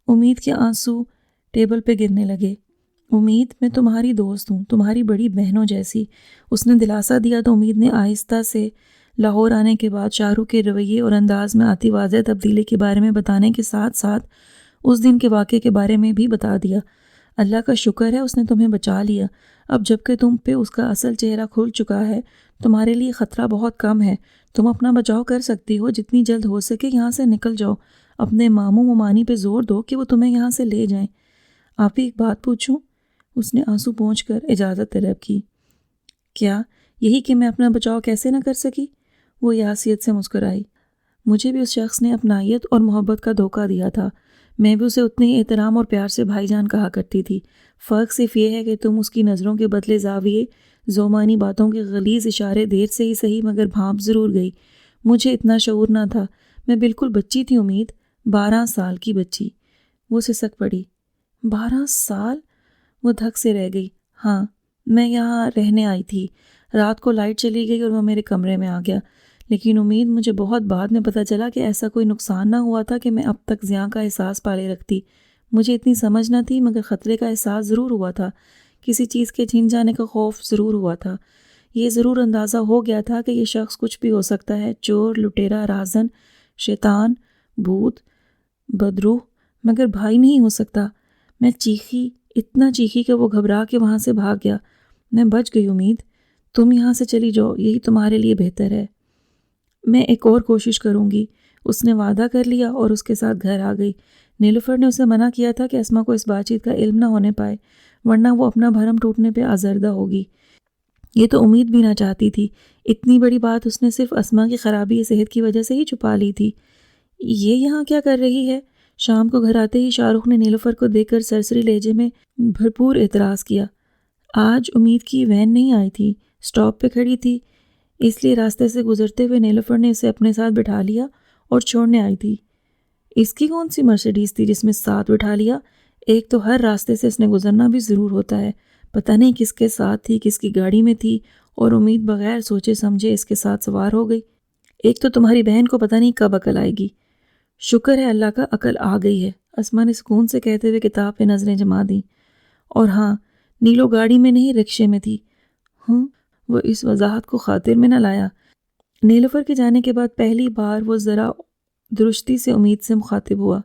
امید کے آنسو ٹیبل پہ گرنے لگے۔ امید، میں تمہاری دوست ہوں، تمہاری بڑی بہنوں جیسی، اس نے دلاسا دیا تو امید نے آہستہ سے لاہور آنے کے بعد شاہ رخ کے رویے اور انداز میں آتی واضح تبدیلی کے بارے میں بتانے کے ساتھ ساتھ اس دن کے واقعے کے بارے میں بھی بتا دیا۔ اللہ کا شکر ہے اس نے تمہیں بچا لیا۔ اب جب کہ تم پہ اس کا اصل چہرہ کھل چکا ہے، تمہارے لیے خطرہ بہت کم ہے۔ تم اپنا بچاؤ کر سکتی ہو، جتنی جلد ہو سکے یہاں سے نکل جاؤ۔ اپنے ماموں ممانی پہ زور دو کہ وہ تمہیں یہاں سے لے جائیں۔ آپ ہی ایک بات پوچھوں؟ اس نے آنسو پونچھ کر اجازت طلب کی۔ کیا یہی کہ میں اپنا بچاؤ کیسے نہ کر سکی؟ وہ یاسیت سے مسکرائی۔ مجھے بھی اس شخص نے اپنائیت اور محبت کا دھوکہ دیا تھا۔ میں بھی اسے اتنے ہی احترام اور پیار سے بھائی جان کہا کرتی تھی۔ فرق صرف یہ ہے کہ تم اس کی نظروں کے بدلے زاویے، زومانی باتوں کے غلیظ اشارے دیر سے ہی صحیح مگر بھانپ ضرور گئی۔ مجھے اتنا شعور نہ تھا، میں بالکل بچی تھی امید، 12 سال کی بچی۔ وہ سسک پڑی۔ 12 سال؟ وہ دھک سے رہ گئی۔ ہاں، میں یہاں رہنے آئی تھی۔ رات کو لائٹ چلی گئی اور وہ میرے کمرے میں آ گیا، لیکن امید مجھے بہت بعد میں پتہ چلا کہ ایسا کوئی نقصان نہ ہوا تھا کہ میں اب تک زیاں کا احساس پالے رکھتی۔ مجھے اتنی سمجھ نہ تھی، مگر خطرے کا احساس ضرور ہوا تھا، کسی چیز کے چھن جانے کا خوف ضرور ہوا تھا۔ یہ ضرور اندازہ ہو گیا تھا کہ یہ شخص کچھ بھی ہو سکتا ہے، چور، لٹیرا، رازن، شیطان، بھوت، بدروح، مگر بھائی نہیں ہو سکتا۔ میں چیخی، اتنا چیخی کہ وہ گھبرا کے وہاں سے بھاگ گیا۔ میں بچ گئی امید، تم یہاں سے چلی جاؤ، یہی تمہارے لیے بہتر ہے۔ میں ایک اور کوشش کروں گی، اس نے وعدہ کر لیا اور اس کے ساتھ گھر آ گئی۔ نیلوفر نے اسے منع کیا تھا کہ اسما کو اس بات چیت کا علم نہ ہونے پائے، ورنہ وہ اپنا بھرم ٹوٹنے پہ آزردہ ہوگی۔ یہ تو امید بھی نہ چاہتی تھی۔ اتنی بڑی بات اس نے صرف اسما کی خرابی صحت کی وجہ سے ہی چھپا لی تھی۔ یہ یہاں کیا کر رہی ہے؟ شام کو گھر آتے ہی شاہ رخ نے نیلوفر کو دیکھ کر سرسری لہجے میں بھرپور اعتراض کیا۔ آج امید کی وین نہیں آئی تھی، اسٹاپ پہ کھڑی تھی، اس لیے راستے سے گزرتے ہوئے نیلوفر نے اسے اپنے ساتھ بٹھا لیا اور چھوڑنے آئی تھی۔ اس کی کون سی مرسیڈیز تھی جس میں ساتھ بٹھا لیا؟ ایک تو ہر راستے سے اس نے گزرنا بھی ضرور ہوتا ہے، پتہ نہیں کس کے ساتھ تھی، کس کی گاڑی میں تھی، اور امید بغیر سوچے سمجھے اس کے ساتھ سوار ہو گئی۔ ایک تو تمہاری بہن کو پتہ نہیں کب عقل آئے گی۔ شکر ہے اللہ کا عقل آ گئی ہے، اسما نے سکون سے کہتے ہوئے کتاب پہ نظریں جما دیں۔ اور ہاں، نیلو گاڑی میں نہیں رکشے میں تھی۔ وہ اس وضاحت کو خاطر میں نہ لایا۔ نیلوفر کے جانے کے بعد پہلی بار وہ ذرا درستی سے امید سے مخاطب ہوا۔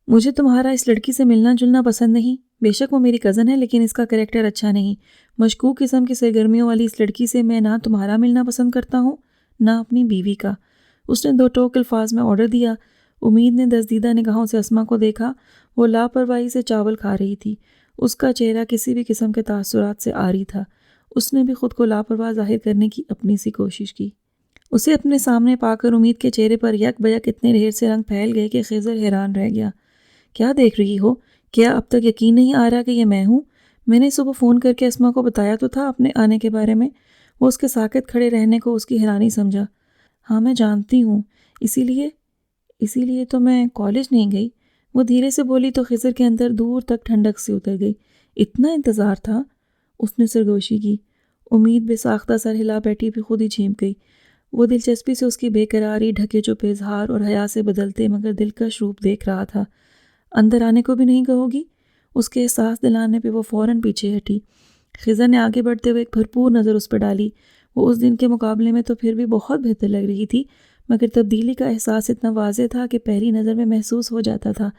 مجھے تمہارا اس لڑکی سے ملنا جلنا پسند نہیں۔ بے شک وہ میری کزن ہے، لیکن اس کا کریکٹر اچھا نہیں۔ مشکوک قسم کی سرگرمیوں والی اس لڑکی سے میں نہ تمہارا ملنا پسند کرتا ہوں نہ اپنی بیوی کا۔ اس نے 2 ٹوک الفاظ میں آرڈر دیا۔ امید نے دزدیدہ نگاہوں سے اسما کو دیکھا۔ وہ لاپرواہی سے چاول کھا رہی تھی۔ اس کا چہرہ کسی بھی قسم کے تاثرات سے عاری تھا۔ اس نے بھی خود کو لاپرواہ ظاہر کرنے کی اپنی سی کوشش کی۔ اسے اپنے سامنے پا کر امید کے چہرے پر یک بیک اتنے ڈھیر سے رنگ پھیل گئے کہ خضر حیران رہ گیا۔ کیا دیکھ رہی ہو؟ کیا اب تک یقین نہیں آ رہا کہ یہ میں ہوں؟ میں نے صبح فون کر کے اسما کو بتایا تو تھا اپنے آنے کے بارے میں۔ وہ اس کے ساکت کھڑے رہنے کو اس کی حیرانی سمجھا۔ ہاں میں جانتی ہوں، اسی لیے تو میں کالج نہیں گئی۔ وہ دھیرے سے بولی تو خضر کے اندر دور تک ٹھنڈک سی اتر گئی۔ اتنا انتظار تھا؟ اس نے سرگوشی کی۔ امید بے ساختہ سر ہلا بیٹھی بھی خود ہی جھینپ گئی۔ وہ دلچسپی سے اس کی بے قراری، ڈھکے چپ اظہار اور حیا سے بدلتے مگر دلکش روپ دیکھ رہا تھا۔ اندر آنے کو بھی نہیں کہو گی؟ اس کے احساس دلانے پہ وہ فوراً پیچھے ہٹی۔ خضر نے آگے بڑھتے ہوئے ایک بھرپور نظر اس پہ ڈالی۔ وہ اس دن کے مقابلے میں تو پھر بھی بہت بہتر لگ رہی تھی، مگر تبدیلی کا احساس اتنا واضح تھا کہ پہلی نظر میں محسوس ہو جاتا تھا۔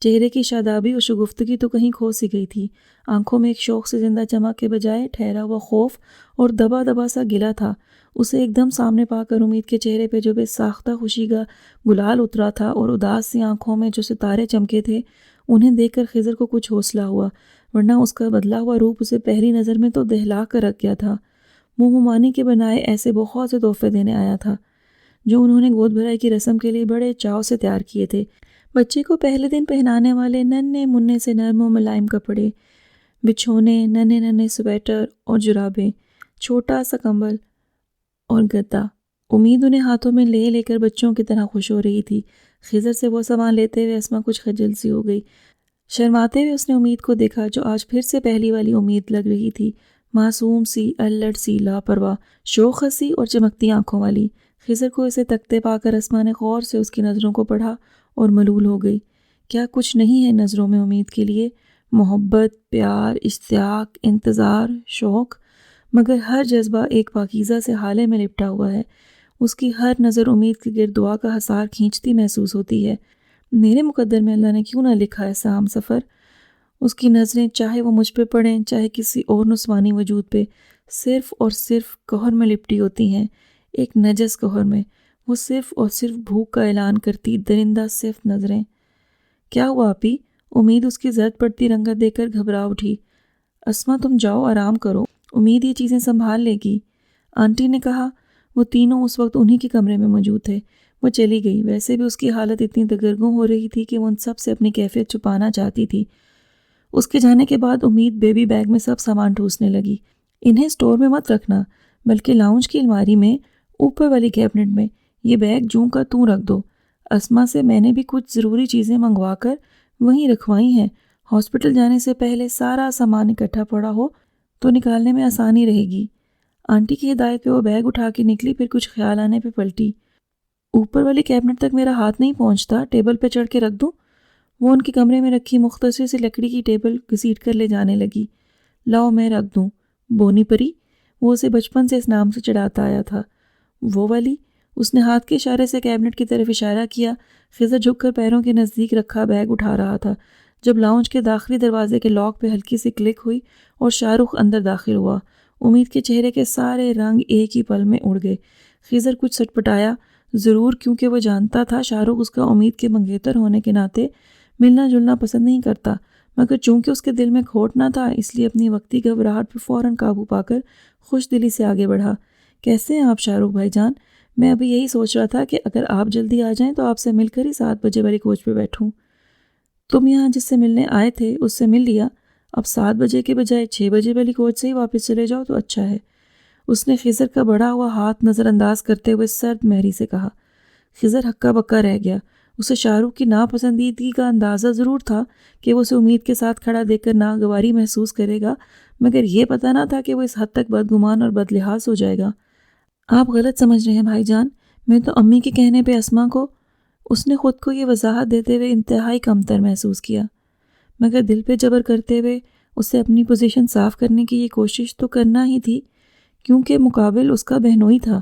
چہرے کی شادابی اور شگفتگی تو کہیں کھو سی گئی تھی۔ آنکھوں میں ایک شوق سے زندہ چمک کے بجائے ٹھہرا ہوا خوف اور دبا دبا سا گلہ تھا۔ اسے ایک دم سامنے پا کر امید کے چہرے پہ جو بے ساختہ خوشی کا گلال اترا تھا اور اداس سی آنکھوں میں جو ستارے چمکے تھے، انہیں دیکھ کر خضر کو کچھ حوصلہ ہوا، ورنہ اس کا بدلا ہوا روپ اسے پہلی نظر میں تو دہلا کر رکھ گیا تھا۔ منہ ممانی کے بنائے ایسے بہت سے تحفے دینے آیا تھا جو انہوں نے گود بھرائی کی رسم کے لیے بڑے چاؤ سے تیار کیے تھے۔ بچے کو پہلے دن پہنانے والے ننھے منھے سے نرم و ملائم کپڑے، بچھونے، ننھے ننھے سویٹر اور جرابیں، چھوٹا سا کمبل اور گدا۔ امید انہیں ہاتھوں میں لے لے کر بچوں کی طرح خوش ہو رہی تھی۔ خضر سے وہ سامان لیتے ہوئے اسما کچھ خجل سی ہو گئی۔ شرماتے ہوئے اس نے امید کو دیکھا جو آج پھر سے پہلی والی امید لگ رہی تھی، معصوم سی، الڑ سی، لاپرواہ، شوخ سی اور چمکتی آنکھوں والی۔ خضر کو اسے تکتے پا کر اسما نے غور سے اس کی نظروں کو پڑھا اور ملول ہو گئی۔ کیا کچھ نہیں ہے نظروں میں امید کے لیے؟ محبت، پیار، اشتیاق، انتظار، شوق، مگر ہر جذبہ ایک پاکیزہ سے حالے میں لپٹا ہوا ہے۔ اس کی ہر نظر امید کے گرد دعا کا حصار کھینچتی محسوس ہوتی ہے۔ میرے مقدر میں اللہ نے کیوں نہ لکھا ایسا ہم سفر؟ اس کی نظریں چاہے وہ مجھ پہ پڑیں چاہے کسی اور نسوانی وجود پہ، صرف اور صرف گوہر میں لپٹی ہوتی ہیں، ایک نجس گوہر میں۔ وہ صرف اور صرف بھوک کا اعلان کرتی درندہ صرف نظریں۔ کیا ہوا آپی؟ امید اس کی زرد پڑتی رنگت دیکھ کر گھبرا اٹھی۔ اسما تم جاؤ، آرام کرو، امید یہ چیزیں سنبھال لے گی، آنٹی نے کہا۔ وہ تینوں اس وقت انہی کے کمرے میں موجود تھے۔ وہ چلی گئی۔ ویسے بھی اس کی حالت اتنی دگرگوں ہو رہی تھی کہ وہ ان سب سے اپنی کیفیت چھپانا چاہتی تھی۔ اس کے جانے کے بعد امید بیبی بیگ میں سب سامان ٹھوسنے لگی۔ انہیں اسٹور میں مت رکھنا، بلکہ لاؤنج کی الماری میں، اوپر والی کیبنٹ میں۔ یہ بیگ جوں کا توں رکھ دو۔ اسما سے میں نے بھی کچھ ضروری چیزیں منگوا کر وہیں رکھوائی ہیں۔ ہاسپٹل جانے سے پہلے سارا سامان اکٹھا پڑا ہو تو نکالنے میں آسانی رہے گی۔ آنٹی کی ہدایت پہ وہ بیگ اٹھا کے نکلی، پھر کچھ خیال آنے پہ پلٹی۔ اوپر والی کیبنٹ تک میرا ہاتھ نہیں پہنچتا، ٹیبل پہ چڑھ کے رکھ دوں؟ وہ ان کے کمرے میں رکھی مختصر سی لکڑی کی ٹیبل گھسیٹ کر لے جانے لگی۔ لاؤ میں رکھ دوں، بونی پری۔ وہ اسے بچپن سے اس نام سے چڑھاتا آیا تھا۔ وہ والی؟ اس نے ہاتھ کے اشارے سے کیبنٹ کی طرف اشارہ کیا۔ خضر جھک کر پیروں کے نزدیک رکھا بیگ اٹھا رہا تھا جب لاؤنج کے داخلی دروازے کے لاک پہ ہلکی سی کلک ہوئی اور شاہ رخ اندر داخل ہوا۔ امید کے چہرے کے سارے رنگ ایک ہی پل میں اڑ گئے۔ خضر کچھ سٹپٹایا، ضرور، کیونکہ وہ جانتا تھا شاہ رخ اس کا امید کے منگیتر ہونے کے ناطے ملنا جلنا پسند نہیں کرتا، مگر چونکہ اس کے دل میں کھوٹ نہ تھا اس لیے اپنی وقتی گھبراہٹ پہ فوراً قابو پا کر خوش دلی سے آگے بڑھا۔ کیسے ہیں آپ شاہ رخ بھائی جان؟ میں ابھی یہی سوچ رہا تھا کہ اگر آپ جلدی آ جائیں تو آپ سے مل کر ہی 7 بجے والی کوچ پہ بیٹھوں۔ تم یہاں جس سے ملنے آئے تھے اس سے مل لیا، اب 7 بجے کے بجائے 6 بجے والی کوچ سے ہی واپس چلے جاؤ تو اچھا ہے۔ اس نے خضر کا بڑا ہوا ہاتھ نظر انداز کرتے ہوئے سرد مہری سے کہا۔ خضر ہکا بکا رہ گیا۔ اسے شاہ رخ کی ناپسندیدگی کا اندازہ ضرور تھا کہ وہ اسے امید کے ساتھ کھڑا دیکھ کر ناگواری محسوس کرے گا، مگر یہ پتہ نہ تھا کہ وہ اس حد تک بدگمان اور بدلحاظ ہو جائے گا۔ آپ غلط سمجھ رہے ہیں بھائی جان، میں تو امی کے کہنے پہ اسما کو… اس نے خود کو یہ وضاحت دیتے ہوئے انتہائی کمتر محسوس کیا، مگر دل پہ جبر کرتے ہوئے اسے اپنی پوزیشن صاف کرنے کی یہ کوشش تو کرنا ہی تھی، کیونکہ مقابل اس کا بہنوئی تھا،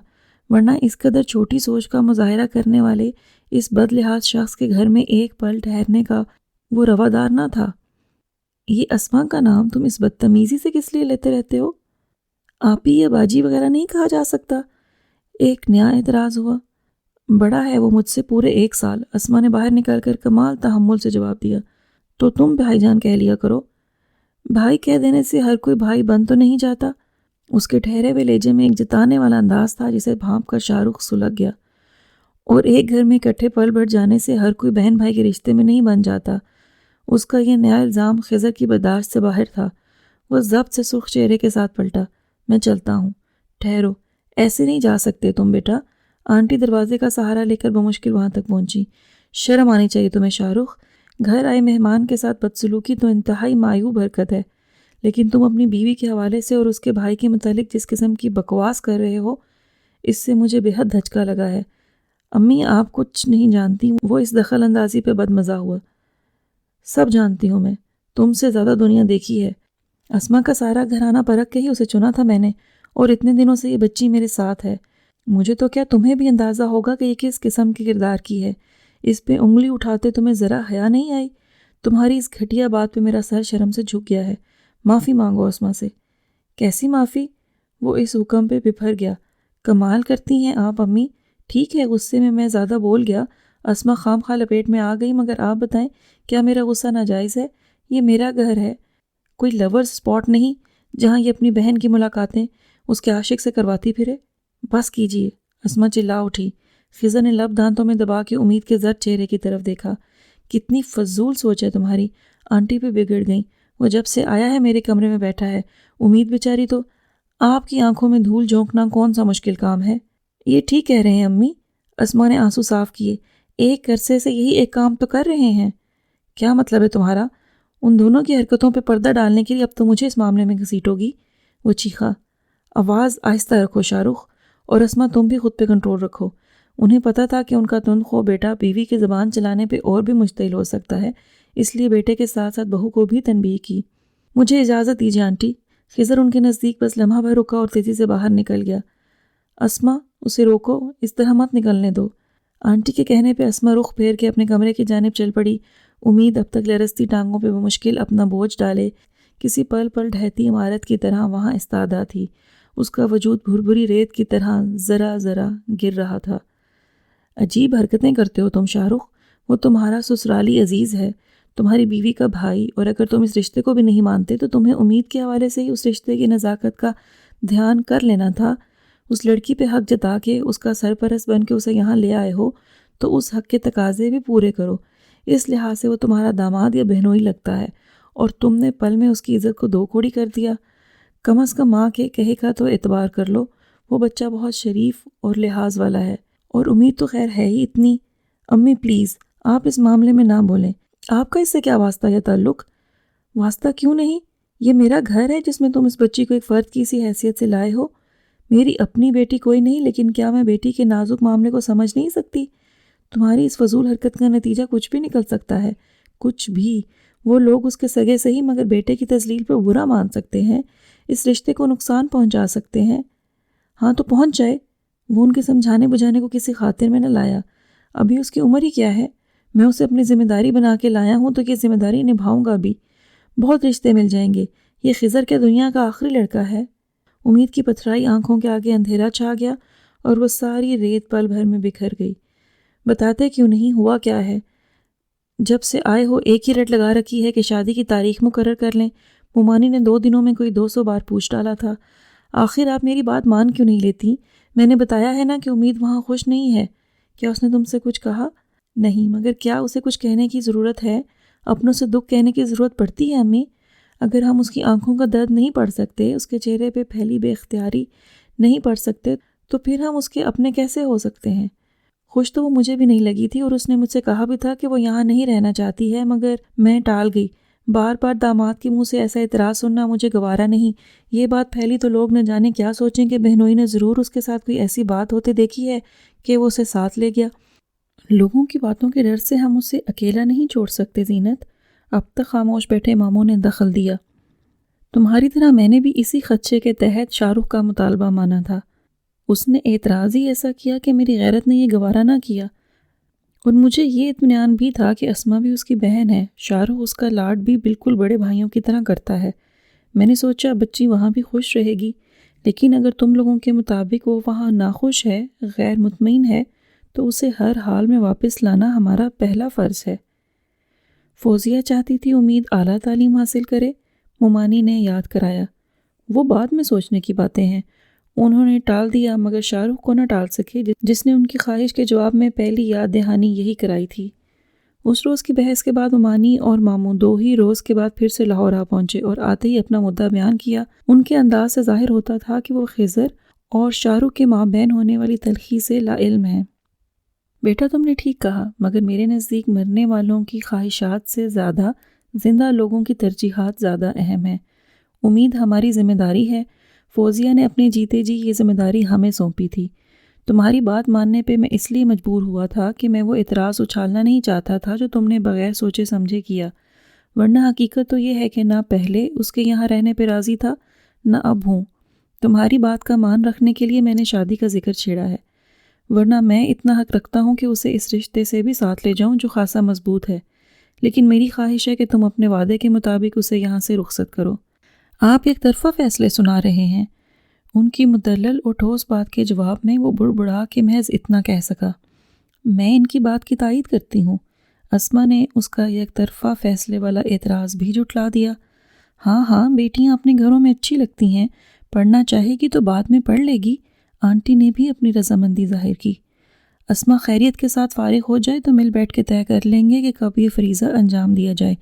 ورنہ اس قدر چھوٹی سوچ کا مظاہرہ کرنے والے اس بد لحاظ شخص کے گھر میں ایک پل ٹھہرنے کا وہ روادار نہ تھا۔ یہ اسما کا نام تم اس بدتمیزی سے کس لیے لیتے رہتے ہو؟ آپی یا باجی وغیرہ نہیں کہا جا سکتا؟ ایک نیا اعتراض ہوا۔ بڑا ہے وہ مجھ سے پورے 1 سال، اسما نے باہر نکل کر کمال تحمل سے جواب دیا۔ تو تم بھائی جان کہہ لیا کرو۔ بھائی کہہ دینے سے ہر کوئی بھائی بن تو نہیں جاتا۔ اس کے ٹھہرے ہوئے لہجے میں ایک جتانے والا انداز تھا جسے بھانپ کر شاہ رخ سلگ گیا۔ اور ایک گھر میں اکٹھے پل بڑھ جانے سے ہر کوئی بہن بھائی کے رشتے میں نہیں بن جاتا۔ اس کا یہ نیا الزام خضر کی برداشت سے باہر تھا۔ وہ ضبط سے سرخ چہرے کے ساتھ پلٹا۔ میں چلتا ہوں۔ ٹھہرو، ایسے نہیں جا سکتے تم بیٹا۔ آنٹی دروازے کا سہارا لے کر بمشکل وہاں تک پہنچی۔ شرم آنی چاہیے تمہیں شاہ رخ۔ گھر آئے مہمان کے ساتھ بدسلوکی تو انتہائی معیوب حرکت ہے، لیکن تم اپنی بیوی کے حوالے سے اور اس کے بھائی کے متعلق جس قسم کی بکواس کر رہے ہو، اس سے مجھے بے حد دھچکا لگا ہے۔ امی آپ کچھ نہیں جانتی۔ وہ اس دخل اندازی پہ بدمزہ ہوا۔ سب جانتی ہوں میں، تم سے زیادہ دنیا دیکھی ہے۔ اسما کا سارا گھرانہ پرکھ کے ہی اسے چنا تھا میں نے، اور اتنے دنوں سے یہ بچی میرے ساتھ ہے۔ مجھے تو کیا تمہیں بھی اندازہ ہوگا کہ یہ کس قسم کی کردار کی ہے۔ اس پہ انگلی اٹھاتے تمہیں ذرا حیا نہیں آئی؟ تمہاری اس گھٹیا بات پہ میرا سر شرم سے جھک گیا ہے۔ معافی مانگو اسما سے۔ کیسی معافی؟ وہ اس حکم پہ بپھر گیا۔ کمال کرتی ہیں آپ امی۔ ٹھیک ہے، غصے میں زیادہ بول گیا۔ اسما خام خواہ لپیٹ میں آ گئی، مگر آپ بتائیں کیا میرا غصہ ناجائز ہے؟ یہ میرا گھر ہے، کوئی لورز اسپاٹ نہیں جہاں یہ اپنی بہن کی ملاقاتیں اس کے عاشق سے کرواتی پھرے۔ بس کیجیے، اسما چلا اٹھی۔ خضر نے لب دانتوں میں دبا کے امید کے زرد چہرے کی طرف دیکھا۔ کتنی فضول سوچ ہے تمہاری۔ آنٹی پہ بگڑ گئیں۔ وہ جب سے آیا ہے میرے کمرے میں بیٹھا ہے۔ امید بیچاری تو آپ کی آنکھوں میں دھول جھونکنا کون سا مشکل کام ہے؟ یہ ٹھیک کہہ رہے ہیں امی۔ اسما نے آنسو صاف کیے۔ ایک عرصے سے یہی ایک کام تو کر رہے ہیں۔ کیا مطلب ہے تمہارا؟ ان دونوں کی حرکتوں پہ پردہ ڈالنے کے لیے اب تو مجھے اس معاملے میں گھسیٹو گی؟ وہ چیخا۔ آواز آہستہ رکھو شاہ رخ، اور اسما تم بھی خود پہ کنٹرول رکھو۔ انہیں پتہ تھا کہ ان کا تندخو بیٹا بیوی کی زبان چلانے پہ اور بھی مشتعل ہو سکتا ہے، اس لیے بیٹے کے ساتھ ساتھ بہو کو بھی تنبیہ کی۔ مجھے اجازت دیجیے آنٹی۔ خضر ان کے نزدیک بس لمحہ بھر رکا اور تیزی سے باہر نکل گیا۔ اسما، اسے روکو، اس طرح مت نکلنے دو۔ آنٹی کے کہنے پہ اسما رخ پھیر کے اپنے کمرے کی جانب چل پڑی۔ امید اب تک لرزتی ٹانگوں پہ بمشکل اپنا بوجھ ڈالے کسی پل پل ڈھہتی عمارت کی طرح وہاں استادہ تھی۔ اس کا وجود بھربھری ریت کی طرح ذرا ذرا گر رہا تھا۔ عجیب حرکتیں کرتے ہو تم شاہ رخ۔ وہ تمہارا سسرالی عزیز ہے، تمہاری بیوی کا بھائی، اور اگر تم اس رشتے کو بھی نہیں مانتے تو تمہیں امید کے حوالے سے ہی اس رشتے کی نزاکت کا دھیان کر لینا تھا۔ اس لڑکی پہ حق جتا کے اس کا سرپرست بن کے اسے یہاں لے آئے ہو تو اس حق کے تقاضے بھی پورے کرو۔ اس لحاظ سے وہ تمہارا داماد یا بہنوئی لگتا ہے، اور تم نے پل میں اس کی عزت کو دو کوڑی کر دیا۔ کم از کم ماں کے کہے کا تو اعتبار کر لو۔ وہ بچہ بہت شریف اور لحاظ والا ہے، اور امید تو خیر ہے ہی اتنی۔ امی پلیز، آپ اس معاملے میں نہ بولیں۔ آپ کا اس سے کیا واسطہ یا تعلق؟ واسطہ کیوں نہیں؟ یہ میرا گھر ہے جس میں تم اس بچی کو ایک فرد کی سی حیثیت سے لائے ہو۔ میری اپنی بیٹی کوئی نہیں، لیکن کیا میں بیٹی کے نازک معاملے کو سمجھ نہیں سکتی؟ تمہاری اس فضول حرکت کا نتیجہ کچھ بھی نکل سکتا ہے، کچھ بھی۔ وہ لوگ اس کے سگے صحیح مگر بیٹے کی تذلیل پہ برا مان سکتے ہیں، اس رشتے کو نقصان پہنچا سکتے ہیں۔ ہاں تو پہنچ جائے۔ وہ ان کے سمجھانے بجھانے کو کسی خاطر میں نہ لایا۔ ابھی اس کی عمر ہی کیا ہے؟ میں اسے اپنی ذمہ داری بنا کے لایا ہوں تو یہ ذمہ داری نبھاؤں گا بھی۔ بہت رشتے مل جائیں گے۔ یہ خضر کیا دنیا کا آخری لڑکا ہے؟ امید کی پتھرائی آنکھوں کے آگے اندھیرا چھا گیا اور وہ ساری ریت پل بھر میں بکھر گئی۔ بتاتے کیوں نہیں، ہوا کیا ہے؟ جب سے آئے ہو ایک ہی رٹ لگا رکھی ہے کہ شادی کی تاریخ مقرر کر لیں۔ مومانی نے 2 دنوں میں کوئی 200 بار پوچھ ڈالا تھا۔ آخر آپ میری بات مان کیوں نہیں لیتی؟ میں نے بتایا ہے نا کہ امید وہاں خوش نہیں ہے۔ کیا اس نے تم سے کچھ کہا؟ نہیں، مگر کیا اسے کچھ کہنے کی ضرورت ہے؟ اپنوں سے دکھ کہنے کی ضرورت پڑتی ہے امی؟ اگر ہم اس کی آنکھوں کا درد نہیں پڑھ سکتے، اس کے چہرے پہ پھیلی بے اختیاری نہیں پڑھ سکتے، تو پھر ہم اس کے اپنے کیسے ہو سکتے ہیں؟ خوش تو وہ مجھے بھی نہیں لگی تھی، اور اس نے مجھ سے کہا بھی تھا کہ وہ یہاں نہیں رہنا چاہتی ہے، مگر میں ٹال گئی۔ بار بار داماد کے منہ سے ایسا اعتراض سننا مجھے گوارا نہیں۔ یہ بات پھیلی تو لوگ نہ جانے کیا سوچیں کہ بہنوئی نے ضرور اس کے ساتھ کوئی ایسی بات ہوتے دیکھی ہے کہ وہ اسے ساتھ لے گیا۔ لوگوں کی باتوں کے ڈر سے ہم اسے اکیلا نہیں چھوڑ سکتے زینت۔ اب تک خاموش بیٹھے ماموں نے دخل دیا۔ تمہاری طرح میں نے بھی اسی خدشے کے تحت شاہ رخ کا مطالبہ مانا تھا۔ اس نے اعتراض ہی ایسا کیا کہ میری غیرت نے یہ گوارا نہ کیا، اور مجھے یہ اطمینان بھی تھا کہ اسما بھی اس کی بہن ہے، شاہ رخ اس کا لاڈ بھی بالکل بڑے بھائیوں کی طرح کرتا ہے۔ میں نے سوچا بچی وہاں بھی خوش رہے گی، لیکن اگر تم لوگوں کے مطابق وہ وہاں ناخوش ہے، غیر مطمئن ہے، تو اسے ہر حال میں واپس لانا ہمارا پہلا فرض ہے۔ فوزیہ چاہتی تھی امید اعلیٰ تعلیم حاصل کرے، ممانی نے یاد کرایا۔ وہ بعد میں سوچنے کی باتیں ہیں۔ انہوں نے ٹال دیا، مگر شاہ رخ کو نہ ٹال سکے، جس نے ان کی خواہش کے جواب میں پہلی یاد دہانی یہی کرائی تھی۔ اس روز کی بحث کے بعد ممانی اور ماموں 2 ہی روز کے بعد پھر سے لاہور آ پہنچے اور آتے ہی اپنا مدعا بیان کیا۔ ان کے انداز سے ظاہر ہوتا تھا کہ وہ خضر اور شاہ رخ کے مابین ہونے والی تلخی سے لا علم ہیں۔ بیٹا تم نے ٹھیک کہا، مگر میرے نزدیک مرنے والوں کی خواہشات سے زیادہ زندہ لوگوں کی ترجیحات زیادہ اہم ہیں۔ امید ہماری ذمہ داری ہے۔ فوزیہ نے اپنے جیتے جی یہ ذمہ داری ہمیں سونپی تھی۔ تمہاری بات ماننے پہ میں اس لیے مجبور ہوا تھا کہ میں وہ اعتراض اچھالنا نہیں چاہتا تھا جو تم نے بغیر سوچے سمجھے کیا، ورنہ حقیقت تو یہ ہے کہ نہ پہلے اس کے یہاں رہنے پہ راضی تھا، نہ اب ہوں۔ تمہاری بات کا مان رکھنے کے لیے میں نے شادی کا ذکر چھیڑا ہے، ورنہ میں اتنا حق رکھتا ہوں کہ اسے اس رشتے سے بھی ساتھ لے جاؤں جو خاصا مضبوط ہے، لیکن میری خواہش ہے کہ تم اپنے وعدے کے مطابق اسے یہاں سے رخصت کرو۔ آپ ایک طرفہ فیصلے سنا رہے ہیں۔ ان کی مدلل اور ٹھوس بات کے جواب میں وہ بڑبڑا کے محض اتنا کہہ سکا، میں ان کی بات کی تائید کرتی ہوں۔ اسما نے اس کا یک طرفہ فیصلے والا اعتراض بھی جھٹلا دیا۔ ہاں ہاں، بیٹیاں اپنے گھروں میں اچھی لگتی ہیں، پڑھنا چاہے گی تو بعد میں پڑھ لے گی۔ آنٹی نے بھی اپنی رضامندی ظاہر کی۔ اسما خیریت کے ساتھ فارغ ہو جائے تو مل بیٹھ کے طے کر لیں گے کہ کب یہ فریضہ انجام دیا جائے۔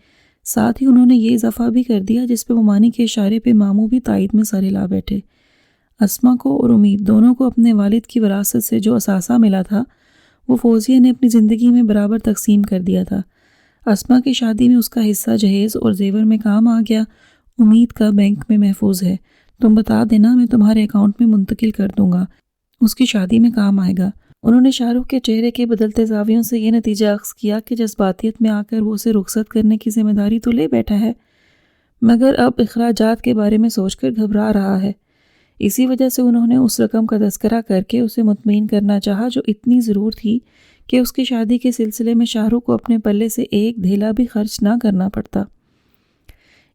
ساتھ ہی انہوں نے یہ اضافہ بھی کر دیا جس پہ ممانی کے اشارے پہ ماموں بھی تائید میں سر ہلا بیٹھے۔ اسما کو اور امید دونوں کو اپنے والد کی وراثت سے جو اثاثہ ملا تھا وہ فوزیہ نے اپنی زندگی میں برابر تقسیم کر دیا تھا۔ اسما کی شادی میں اس کا حصہ جہیز اور زیور میں کام آ گیا، امید کا بینک میں محفوظ ہے۔ تم بتا دینا، میں تمہارے اکاؤنٹ میں منتقل کر دوں گا، اس کی شادی میں کام آئے گا۔ انہوں نے شاہ رخ کے چہرے کے بدلتے زاویوں سے یہ نتیجہ اخذ کیا کہ جذباتیت میں آ کر وہ اسے رخصت کرنے کی ذمہ داری تو لے بیٹھا ہے، مگر اب اخراجات کے بارے میں سوچ کر گھبرا رہا ہے۔ اسی وجہ سے انہوں نے اس رقم کا تذکرہ کر کے اسے مطمئن کرنا چاہا جو اتنی ضرور تھی کہ اس کی شادی کے سلسلے میں شاہ رخ کو اپنے پلے سے ایک دھیلا بھی خرچ نہ کرنا پڑتا۔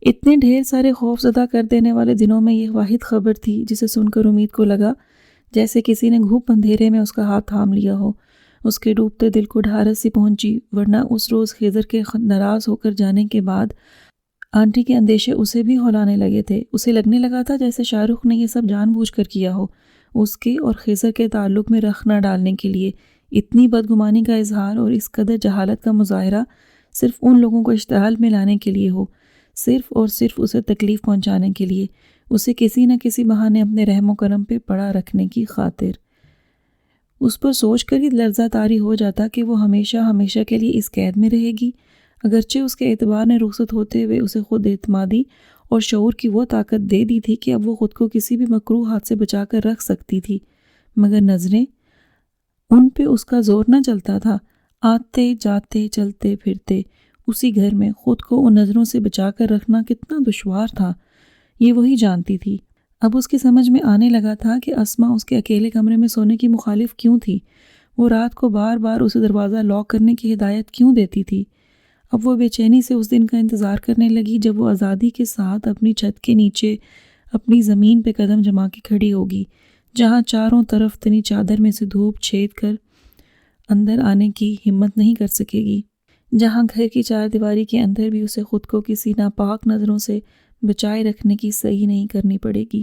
اتنے ڈھیر سارے خوف زدہ کر دینے والے دنوں میں یہ واحد خبر تھی جسے سن کر امید کو لگا جیسے کسی نے گھوپ اندھیرے میں اس کا ہاتھ تھام لیا ہو۔ اس کے ڈوبتے دل کو ڈھارس سی پہنچی، ورنہ اس روز خضر کے ناراض ہو کر جانے کے بعد آنٹی کے اندیشے اسے بھی ہلانے لگے تھے۔ اسے لگنے لگا تھا جیسے شاہ رخ نے یہ سب جان بوجھ کر کیا ہو، اس کے اور خضر کے تعلق میں رخ نہ ڈالنے کے لیے۔ اتنی بدگمانی کا اظہار اور اس قدر جہالت کا مظاہرہ صرف ان لوگوں کو اشتعال میں لانے کے لیے ہو، صرف اور صرف اسے تکلیف پہنچانے کے لیے، اسے کسی نہ کسی بہانے اپنے رحم و کرم پہ پڑا رکھنے کی خاطر۔ اس پر سوچ کر ہی لرزہ طاری ہو جاتا کہ وہ ہمیشہ ہمیشہ کے لیے اس قید میں رہے گی، اگرچہ اس کے اعتبار نے رخصت ہوتے ہوئے اسے خود اعتمادی اور شعور کی وہ طاقت دے دی تھی کہ اب وہ خود کو کسی بھی مکروہ ہاتھ سے بچا کر رکھ سکتی تھی، مگر نظریں ان پہ اس کا زور نہ چلتا تھا۔ آتے جاتے چلتے پھرتے اسی گھر میں خود کو ان نظروں سے بچا کر رکھنا کتنا دشوار تھا، یہ وہی جانتی تھی۔ اب اس کی سمجھ میں آنے لگا تھا کہ اسما اس کے اکیلے کمرے میں سونے کی مخالف کیوں تھی، وہ رات کو بار بار اسے دروازہ لاک کرنے کی ہدایت کیوں دیتی تھی۔ اب وہ بے چینی سے اس دن کا انتظار کرنے لگی جب وہ آزادی کے ساتھ اپنی چھت کے نیچے اپنی زمین پہ قدم جما کے کھڑی ہوگی، جہاں چاروں طرف تنی چادر میں سے دھوپ چھید کر اندر آنے کی ہمت نہیں کر سکے گی، جہاں گھر کی چار دیواری کے اندر بھی اسے خود کو کسی ناپاک نظروں سے بچائے رکھنے کی صحیح نہیں کرنی پڑے گی۔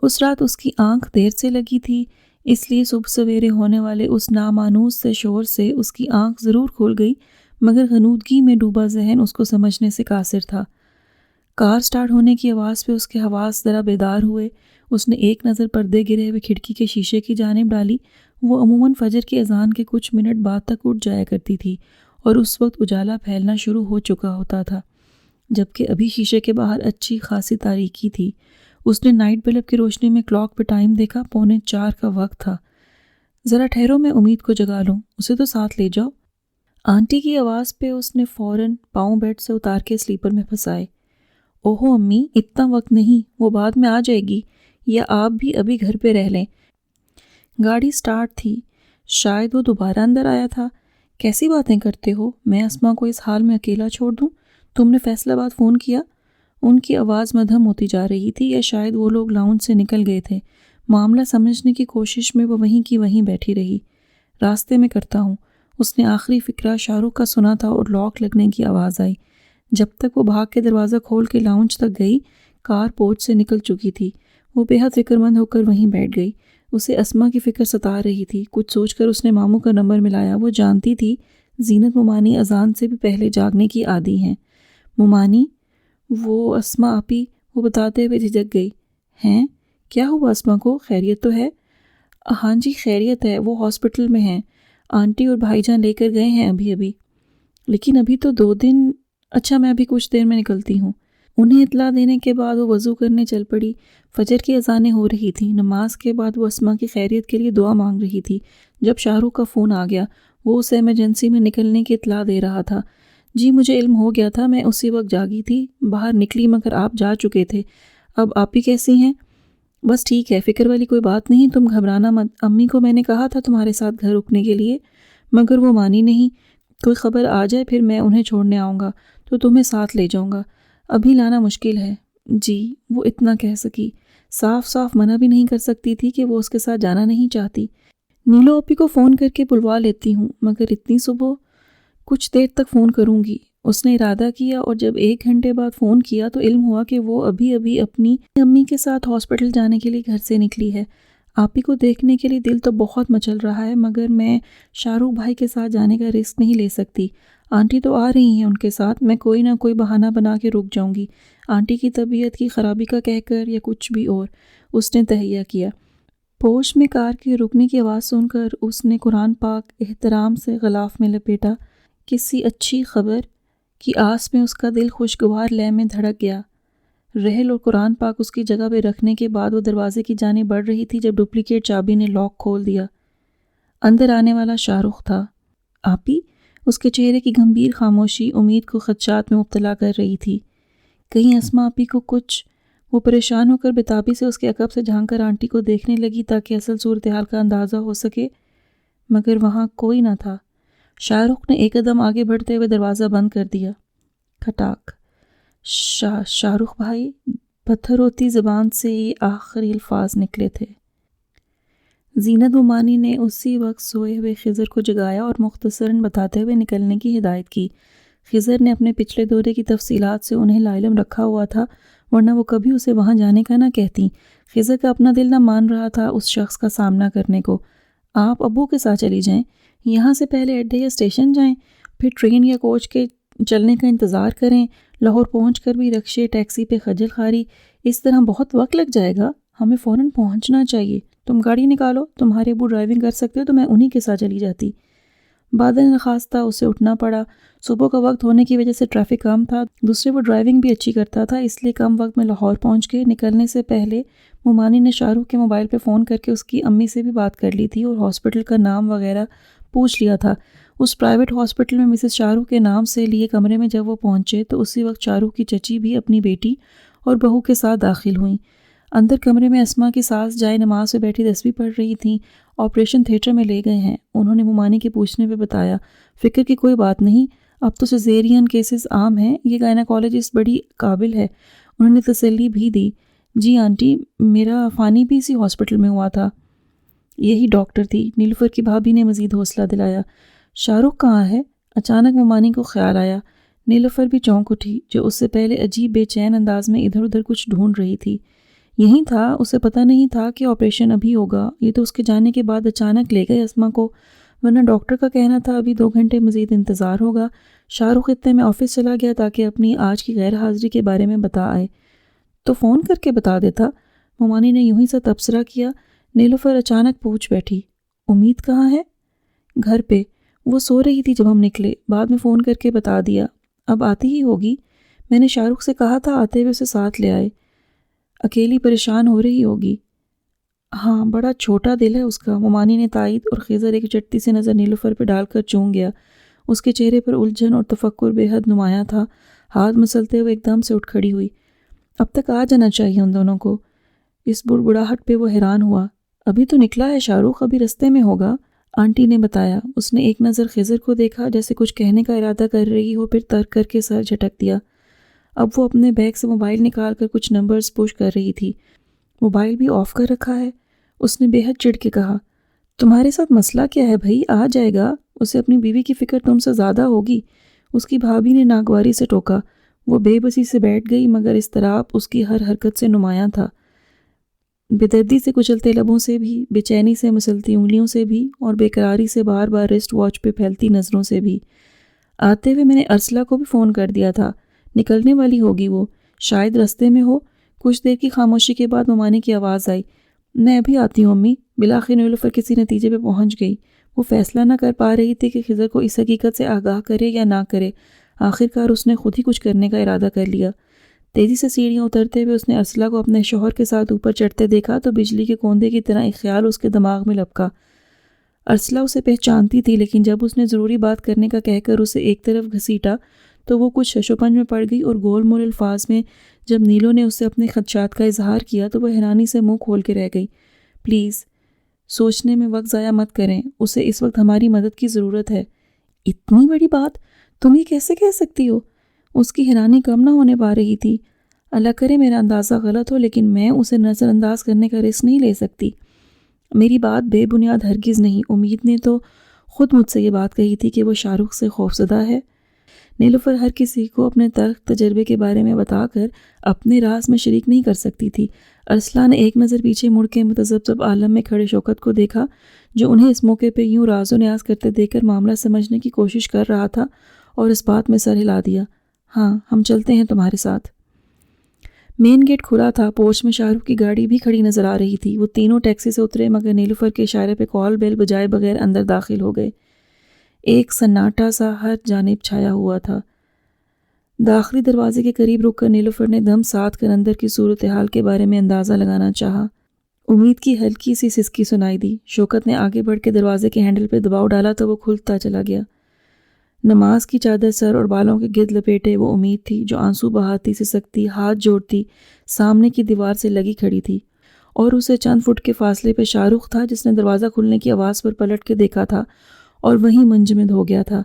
اس رات اس کی آنکھ دیر سے لگی تھی، اس لیے صبح سویرے ہونے والے اس نامانوس سے شور سے اس کی آنکھ ضرور کھول گئی، مگر غنودگی میں ڈوبا ذہن اس کو سمجھنے سے قاصر تھا۔ کار سٹارٹ ہونے کی آواز پہ اس کے حواس ذرا بیدار ہوئے۔ اس نے ایک نظر پردے گرے ہوئے کھڑکی کے شیشے کی جانب ڈالی۔ وہ عموماً فجر کی اذان کے کچھ منٹ بعد تک اٹھ جایا کرتی تھی اور اس وقت اجالا پھیلنا شروع ہو چکا ہوتا تھا، جبکہ ابھی شیشے کے باہر اچھی خاصی تاریکی تھی۔ اس نے نائٹ بلب کی روشنی میں کلاک پہ ٹائم دیکھا، 3:45 کا وقت تھا۔ ذرا ٹھہرو، میں امید کو جگا لوں، اسے تو ساتھ لے جاؤ۔ آنٹی کی آواز پہ اس نے فوراً پاؤں بیڈ سے اتار کے سلیپر میں پھنسائے۔ اوہو امی، اتنا وقت نہیں، وہ بعد میں آ جائے گی، یا آپ بھی ابھی گھر پہ رہ لیں۔ گاڑی سٹارٹ تھی، شاید وہ دوبارہ اندر آیا تھا۔ کیسی باتیں کرتے ہو؟ میں اسما کو اس حال میں اکیلا چھوڑ دوں؟ تم نے فیصل آباد فون کیا؟ ان کی آواز مدھم ہوتی جا رہی تھی، یا شاید وہ لوگ لاؤنج سے نکل گئے تھے۔ معاملہ سمجھنے کی کوشش میں وہ وہیں کی وہیں بیٹھی رہی۔ راستے میں کرتا ہوں۔ اس نے آخری فقرہ شاہ رخ کا سنا تھا اور لاک لگنے کی آواز آئی۔ جب تک وہ بھاگ کے دروازہ کھول کے لاؤنج تک گئی، کار پورچ سے نکل چکی تھی۔ وہ بے حد فکر مند ہو کر وہیں بیٹھ گئی۔ اسے اسما کی فکر ستا رہی تھی۔ کچھ سوچ کر اس نے ماموں کا نمبر ملایا۔ وہ جانتی تھی زینت ممانی اذان سے بھی پہلے جاگنے کی عادی ہیں۔ ممانی؟ وہ اسما آپی، وہ بتاتے ہوئے جھجک گئی۔ ہیں؟ کیا ہوا اسما کو؟ خیریت تو ہے؟ ہاں جی خیریت ہے، وہ ہاسپٹل میں ہیں، آنٹی اور بھائی جان لے کر گئے ہیں ابھی۔ لیکن ابھی تو 2 دن۔ اچھا میں ابھی کچھ دیر میں نکلتی ہوں۔ انہیں اطلاع دینے کے بعد وہ وضو کرنے چل پڑی۔ فجر کی اذانیں ہو رہی تھیں۔ نماز کے بعد وہ اسما کی خیریت کے لیے دعا مانگ رہی تھی جب شاہ رخ کا فون آ گیا۔ وہ اسے ایمرجنسی میں نکلنے کی اطلاع دے رہا تھا۔ جی مجھے علم ہو گیا تھا، میں اسی وقت جاگی تھی، باہر نکلی مگر آپ جا چکے تھے۔ اب آپ ہی کیسی ہیں؟ بس ٹھیک ہے، فکر والی کوئی بات نہیں، تم گھبرانا مت۔ امی کو میں نے کہا تھا تمہارے ساتھ گھر رکنے کے لیے، مگر وہ مانی نہیں۔ کوئی خبر آ جائے پھر میں انہیں چھوڑنے آؤں گا تو تمہیں ساتھ لے جاؤں گا، ابھی لانا مشکل ہے۔ جی، وہ اتنا کہہ سکی۔ صاف صاف منع بھی نہیں کر سکتی تھی کہ وہ اس کے ساتھ جانا نہیں چاہتی۔ نیلو اپی کو فون کر کے بلوا لیتی ہوں، مگر اتنی صبح؟ کچھ دیر تک فون کروں گی، اس نے ارادہ کیا، اور جب 1 گھنٹے بعد فون کیا تو علم ہوا کہ وہ ابھی اپنی امی کے ساتھ ہاسپٹل جانے کے لیے گھر سے نکلی ہے۔ آپی کو دیکھنے کے لیے دل تو بہت مچل رہا ہے، مگر میں شاہ رخ بھائی کے ساتھ جانے کا رسک نہیں لے سکتی۔ آنٹی تو آ رہی ہیں ان کے ساتھ، میں کوئی نہ کوئی بہانہ بنا کے رک جاؤں گی، آنٹی کی طبیعت کی خرابی کا کہہ کر یا کچھ بھی اور، اس نے تہیہ کیا۔ پوش میں کار کے رکنے کی آواز سن کر اس نے قرآن پاک احترام سے غلاف میں لپیٹا۔ کسی اچھی خبر کی آس میں اس کا دل خوشگوار لے میں دھڑک گیا۔ رحل اور قرآن پاک اس کی جگہ پہ رکھنے کے بعد وہ دروازے کی جانب بڑھ رہی تھی جب ڈپلیکیٹ چابی نے لاک کھول دیا۔ اندر آنے والا شاہ رخ تھا۔ آپی؟ اس کے چہرے کی گمبھیر خاموشی امید کو خدشات میں مبتلا کر رہی تھی۔ کہیں اسما آپی کو کچھ؟ وہ پریشان ہو کر بتابی سے اس کے عقب سے جھانک کر آنٹی کو دیکھنے لگی تاکہ اصل صورتحال کا اندازہ ہو سکے، مگر وہاں کوئی نہ تھا۔ شاہ رخ نے 1 قدم آگے بڑھتے ہوئے دروازہ بند کر دیا۔ کھٹاک۔ شاہ رخ بھائی؟ پتھر ہوتی زبان سے یہ آخری الفاظ نکلے تھے۔ زینت ممانی نے اسی وقت سوئے ہوئے خضر کو جگایا اور مختصراً بتاتے ہوئے نکلنے کی ہدایت کی۔ خضر نے اپنے پچھلے دورے کی تفصیلات سے انہیں لاعلم رکھا ہوا تھا، ورنہ وہ کبھی اسے وہاں جانے کا نہ کہتی۔ خضر کا اپنا دل نہ مان رہا تھا اس شخص کا سامنا کرنے کو۔ آپ ابو کے ساتھ چلی جائیں، یہاں سے پہلے اڈے یا اسٹیشن جائیں، پھر ٹرین یا کوچ کے چلنے کا انتظار کریں، لاہور پہنچ کر بھی رکشے ٹیکسی پہ خجل خواری، اس طرح بہت وقت لگ جائے گا، ہمیں فوراً پہنچنا چاہیے۔ تم گاڑی نکالو، تمہارے ابو ڈرائیونگ کر سکتے ہو تو میں انہی کے ساتھ چلی جاتی۔ بعد نخواستہ اسے اٹھنا پڑا۔ صبح کا وقت ہونے کی وجہ سے ٹریفک کم تھا، دوسرے وہ ڈرائیونگ بھی اچھی کرتا تھا، اس لیے کم وقت میں لاہور پہنچ گئے۔ نکلنے سے پہلے ممانی نے شاہ رخ کے موبائل پہ فون کر کے اس کی امی سے بھی بات کر لی تھی اور ہاسپٹل کا نام وغیرہ پوچھ لیا تھا۔ اس پرائیویٹ ہاسپٹل میں مسز شاہ رخ کے نام سے لیے کمرے میں جب وہ پہنچے تو اسی وقت شاہ رخ کی چچی بھی اپنی بیٹی اور بہو کے ساتھ داخل ہوئیں۔ اندر کمرے میں اسما کی ساس جائے نماز پہ بیٹھی تسبیح پڑھ رہی تھیں۔ آپریشن تھیٹر میں لے گئے ہیں، انہوں نے ممانی کے پوچھنے پہ بتایا۔ فکر کی کوئی بات نہیں، اب تو سیزیرین کیسز عام ہیں، یہ گائناکالوجسٹ بڑی قابل ہے، انہوں نے تسلی بھی دی۔ جی آنٹی، میرا فانی بھی اسی ہاسپٹل میں ہوا تھا، یہی ڈاکٹر تھی، نیلوفر کی بھابھی نے مزید حوصلہ دلایا۔ شاہ رخ کہاں ہے؟ اچانک ممانی کو خیال آیا۔ نیلوفر بھی چونک اٹھی، جو اس سے پہلے عجیب بے چین انداز میں ادھر ادھر کچھ ڈھونڈ رہی تھی۔ یہی تھا، اسے پتہ نہیں تھا کہ آپریشن ابھی ہوگا، یہ تو اس کے جانے کے بعد اچانک لے گئے اسما کو، ورنہ ڈاکٹر کا کہنا تھا ابھی 2 گھنٹے مزید انتظار ہوگا۔ شاہ رخ اتنے میں آفس چلا گیا تاکہ اپنی آج کی غیر حاضری کے بارے میں بتا آئے۔ تو فون کر کے بتا دیتا، ممانی نے یوں ہی سا تبصرہ کیا۔ نیلوفر اچانک پوچھ بیٹھی، امید کہاں ہے؟ گھر پہ، وہ سو رہی تھی جب ہم نکلے، بعد میں فون کر کے بتا دیا، اب آتی ہی ہوگی، میں نے شاہ رخ سے کہا تھا آتے ہوئے اسے ساتھ لے آئے، اکیلی پریشان ہو رہی ہوگی۔ ہاں، بڑا چھوٹا دل ہے اس کا، ممانی نے تائید، اور خضر ایک چٹتی سے نظر نیلوفر پہ ڈال کر چونک گیا۔ اس کے چہرے پر الجھن اور تفکر بے حد نمایاں تھا۔ ہاتھ مسلتے ہوئے ایک دم سے اٹھ کھڑی ہوئی۔ اب تک آ جانا چاہیے ان دونوں کو۔ اس بڑبڑاہٹ پہ وہ حیران ہوا۔ ابھی تو نکلا ہے شاہ رخ، ابھی رستے میں ہوگا، آنٹی نے بتایا۔ اس نے ایک نظر خضر کو دیکھا جیسے کچھ کہنے کا ارادہ کر رہی ہو، پھر ترک کر کے سر جھٹک دیا۔ اب وہ اپنے بیگ سے موبائل نکال کر کچھ نمبرز پش کر رہی تھی۔ موبائل بھی آف کر رکھا ہے؟ اس نے بے حد چڑ کے کہا۔ تمہارے ساتھ مسئلہ کیا ہے بھائی؟ آ جائے گا، اسے اپنی بیوی کی فکر تم سے زیادہ ہوگی، اس کی بھابھی نے ناگواری سے ٹوکا۔ وہ بے بسی سے بیٹھ گئی، مگر اضطراب اس کی ہر حرکت سے نمایاں تھا، بے دردی سے کچلتے لبوں سے بھی، بے چینی سے مسلتی انگلیوں سے بھی، اور بے قراری سے بار بار ریسٹ واچ پہ پھیلتی نظروں سے بھی۔ آتے ہوئے میں نے ارسلہ کو بھی فون کر دیا تھا، نکلنے والی ہوگی وہ، شاید رستے میں ہو۔ کچھ دیر کی خاموشی کے بعد ممانی کی آواز آئی، میں ابھی آتی ہوں امی۔ بلاخر نیلوفر کسی نتیجے پہ پہنچ گئی۔ وہ فیصلہ نہ کر پا رہی تھی کہ خضر کو اس حقیقت سے آگاہ کرے یا نہ کرے۔ آخرکار اس نے خود ہی کچھ کرنے کا ارادہ کر لیا۔ تیزی سے سیڑھیاں اترتے ہوئے اس نے ارسلہ کو اپنے شوہر کے ساتھ اوپر چڑھتے دیکھا تو بجلی کے کوندے کی طرح ایک خیال اس کے دماغ میں لپکا۔ ارسلہ اسے پہچانتی تھی، لیکن جب اس نے ضروری بات کرنے کا کہہ کر اسے ایک طرف گھسیٹا تو وہ کچھ شش و پنج میں پڑ گئی، اور گول مول الفاظ میں جب نیلو نے اس سے اپنے خدشات کا اظہار کیا تو وہ حیرانی سے منہ کھول کے رہ گئی۔ پلیز سوچنے میں وقت ضائع مت کریں، اسے اس وقت ہماری مدد کی ضرورت ہے۔ اتنی بڑی بات تم یہ کیسے کہہ سکتی ہو؟ اس کی حیرانی کم نہ ہونے پا رہی تھی۔ اللہ کرے میرا اندازہ غلط ہو، لیکن میں اسے نظر انداز کرنے کا رسک نہیں لے سکتی۔ میری بات بے بنیاد ہرگز نہیں، امید نے تو خود مجھ سے یہ بات کہی تھی کہ وہ شاہ رخ سے خوفزدہ ہے۔ نیلوفر ہر کسی کو اپنے تلخ تجربے کے بارے میں بتا کر اپنے راز میں شریک نہیں کر سکتی تھی۔ ارسلہ نے ایک نظر پیچھے مڑ کے متذبذب عالم میں کھڑے شوکت کو دیکھا، جو انہیں اس موقع پہ یوں راز و نیاز کرتے دیکھ کر معاملہ سمجھنے کی کوشش کر رہا تھا، اور اس بات میں سر ہلا دیا۔ ہاں ہم چلتے ہیں تمہارے ساتھ۔ مین گیٹ کھلا تھا، پورچ میں شاہ رخ کی گاڑی بھی کھڑی نظر آ رہی تھی۔ وہ تینوں ٹیکسی سے اترے، مگر نیلوفر کے اشارے پہ کال بیل بجائے بغیر اندر داخل ہو گئے۔ ایک سناٹا سا ہر جانب چھایا ہوا تھا۔ داخلی دروازے کے قریب رک کر نیلوفر نے دم ساتھ کر اندر کی صورتحال کے بارے میں اندازہ لگانا چاہا۔ امید کی ہلکی سی سسکی سنائی دی۔ شوکت نے آگے بڑھ کے دروازے کے ہینڈل پہ دباؤ ڈالا تو وہ کھلتا چلا گیا۔ نماز کی چادر سر اور بالوں کے گرد لپیٹے وہ امید تھی، جو آنسو بہاتی سسکتی ہاتھ جوڑتی سامنے کی دیوار سے لگی کھڑی تھی، اور اسے چند فٹ کے فاصلے پہ شاہ رخ تھا، جس نے دروازہ کھلنے کی آواز پر پلٹ کے دیکھا تھا اور وہیں منجمد ہو گیا تھا۔